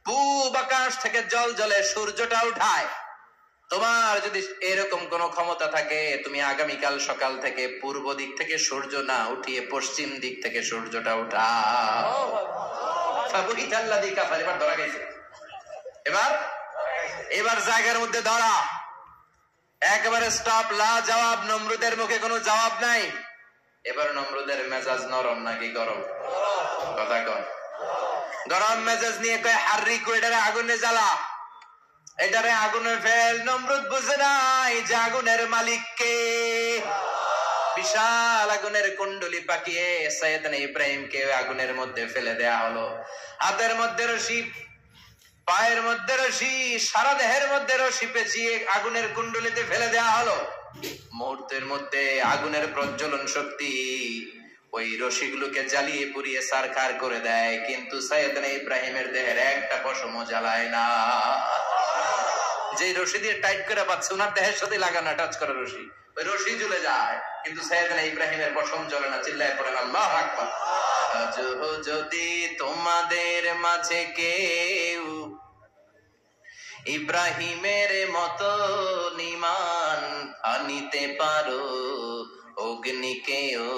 পূব আকাশ থেকে জল জলে সূর্যটা উঠায়। তোমার যদি এরকম কোন ক্ষমতা থাকে, তুমি আগামীকাল সকাল থেকে পূর্ব দিক থেকে সূর্য না উঠিয়ে পশ্চিম দিক থেকে সূর্যটা উঠাও। এবার ধরা গেছে, এবার জায়গার মধ্যে ধরা, একেবারে স্টপ, লা জবাব। নমরুদের মুখে কোনো জবাব নাই। এবার নমরুদের মেজাজ নরম নাকি গরম? কথা কন। গরম মেজাজ নিয়ে কয়, হাররি কইডারে আগুনে জ্বালা, এটারে আগুনে ফেল। নমরুদ বুঝে নাই যে আগুনের মালিক কে। বিশাল আগুনের কুণ্ডলি পাকিয়ে সাইয়েদনা ইব্রাহিমকে আগুনের মধ্যে ফেলে দেয়া হলো। হাতের মধ্যে রশি, পায়ের মধ্যে রশি, সারা দেহের মধ্যে রশি পেঁচিয়ে আগুনের কুণ্ডলিতে ফেলে দেয়া হলো। মুহূর্তের মধ্যে আগুনের প্রজ্বলন শক্তি ওই রশিগুলোকে জ্বালিয়ে পুড়িয়ে ছারখার করে দেয়, কিন্তু সাইয়েদনা ইব্রাহিমের দেহের একটা পশমও জ্বালায় না। যে রশি দিয়ে টাইট করে পাচ্ছে, ওনার দেহের সাথে লাগানো টাচ করা রশি, ওই রশি জ্বলে যায়, কিন্তু সাইয়েদনা ইব্রাহিমের পশম জ্বলে না। চিল্লায় পড়েন আল্লাহু আকবার। যদি তোমাদের মাঝে কেউ ইব্রাহিমের মতো ঈমান আনিতে পারো, অগ্নিকেও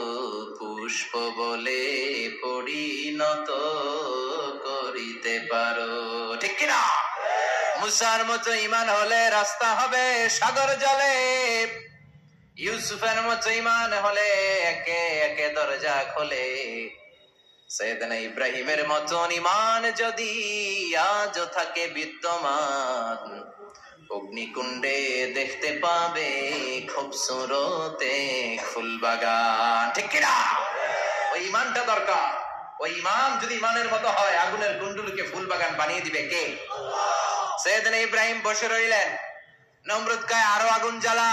পুষ্প বলে পরিণত করিতে পারো, ঠিক কিনা? মুসার মতো ঈমান হলে রাস্তা হবে সাগর জলে, ইউসুফের মতো ঈমান হলে একে একে দরজা খোলে। সাইয়েদনা ইব্রাহিমের মতন ঈমান যদি আজও থাকে বিদ্যমান, অগ্নিকুণ্ডে দেখতে পাবে খুবসুরত এক ফুল বাগান, ঠিক কিনা? ওই ঈমানটা দরকার। ওই ঈমান যদি ঈমানের মতো হয়, আগুনের কুণ্ডুলিকে ফুল বাগান বানিয়ে দিবে কে? সাইয়েদনা ইব্রাহিম বসে রইলেন। নমরুদ কয়, আরো আগুন জ্বালা,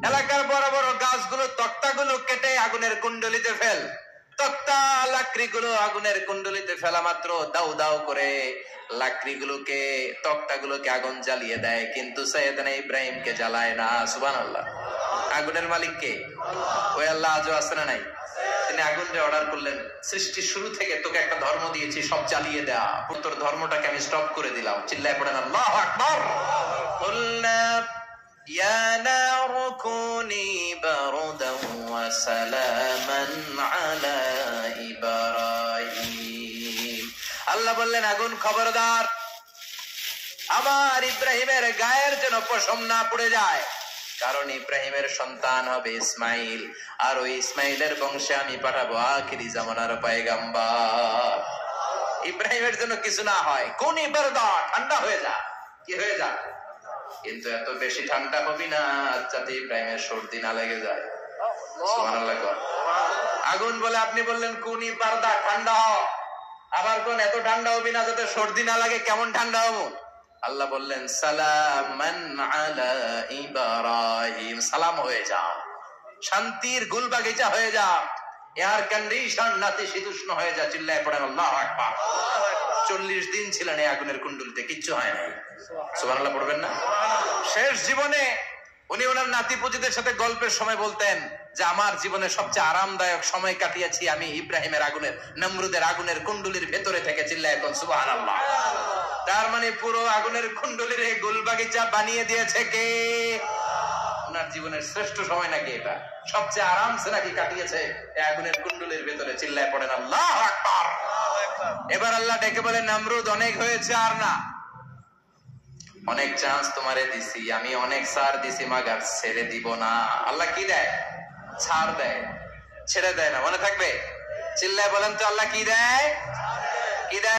এলাকার বড় বড় গাছগুলো, তক্তাগুলো কেটে আগুনের কুণ্ডলিতে ফেল। তক্তা লাকড়িগুলো আগুনের কুণ্ডলিতে ফেলা মাত্র দাউ দাউ করে লাকড়িগুলোকে, তক্তাগুলোকে আগুন জ্বালিয়ে দেয়, কিন্তু সাইয়েদনা ইব্রাহিমকে জ্বালায় না। সুবহানাল্লাহ। আগুনের মালিক কে? ওই আল্লাহ আজও আছে না নাই? তিনি আগুনকে অর্ডার করলেন, সৃষ্টির শুরু থেকে তোকে একটা ধর্ম দিয়েছি, সব জ্বালিয়ে দেয়া, তোর ধর্মটাকে আমি স্টপ করে দিলাম। চিল্লায় পড়েন আল্লাহু আকবার। কুলনা ইয়া নারু কুনি বারদান ওয়া সালামান আলা ইব্রাহিম। আল্লাহ বললেন, আগুন খবরদার, আমার ইব্রাহিমের গায়ের যেন পশম না পড়ে যায়, কারণ ইব্রাহিমের সন্তান হবে ইসমাইল, আর ওই ইসমাইলের বংশে আমি পাঠাবো আখিরি জামানার পয়গাম্বর। ইব্রাহিমের জন্য কিছু না হয়, কোন ইবারদা, ঠান্ডা হয়ে যা। কি হয়ে যা? কিন্তু এত বেশি ঠান্ডা হবি না যাতে ইব্রাহিমের সর্দি না লেগে যায়। সুবহানাল্লাহ। আগুন বলে, আপনি বললেন কোন ইবারদা, ঠান্ডা হ, আবার কোন এত ঠান্ডা হবি না যাতে সর্দি না লাগে। কেমন ঠান্ডা হবো? আল্লাহ বললেন, সালামান আলা ইব্রাহিম, সালাম হয়ে যাও, শান্তির গুল বাগিচা হয়ে যা, এয়ার কন্ডিশন নাতিশীতোষ্ণ হয়ে যা। চিল্লায় পড়েন আল্লাহু আকবার। 40 দিন ছিলেন এই আগুনের কুণ্ডলিতে, কিচ্ছু হয় নাই। সুবহানাল্লাহ পড়বেন না? শেষ জীবনে উনি ওনার নাতিপুতিদের সাথে গল্পের সময় বলতেন যে আমার জীবনে সবচেয়ে আরামদায়ক সময় কাটিয়েছি আমি ইব্রাহিমের আগুনের, নমরুদের আগুনের কুণ্ডলির ভেতরে থেকে। চিল্লায় এখন সুবহানাল্লাহ। তার মানে পুরো আগুনের কুণ্ডলির এই গোলবাগিচা বানিয়ে দিয়েছে কে? ওনার জীবনের শ্রেষ্ঠ সময় নাকি এটা? সবচেয়ে আরামসে নাকি কাটিয়েছে এই আগুনের কুণ্ডলির ভেতরে। চিল্লায় পড়েন আল্লাহু আকবার। এবার আল্লাহ ডেকে বলে, নমরুদ অনেক হয়েছে, আর না, অনেক চান্স তোমারে দিছি, আমি অনেক ছাড় দিছি, মাগার ছেড়ে দিব না। আল্লাহ কি দেয়? ছাড় দেয়, ছেড়ে দেয় না। মনে থাকবে? চিল্লায় বলেন তো, আল্লাহ কি দেয়? কি দেয়?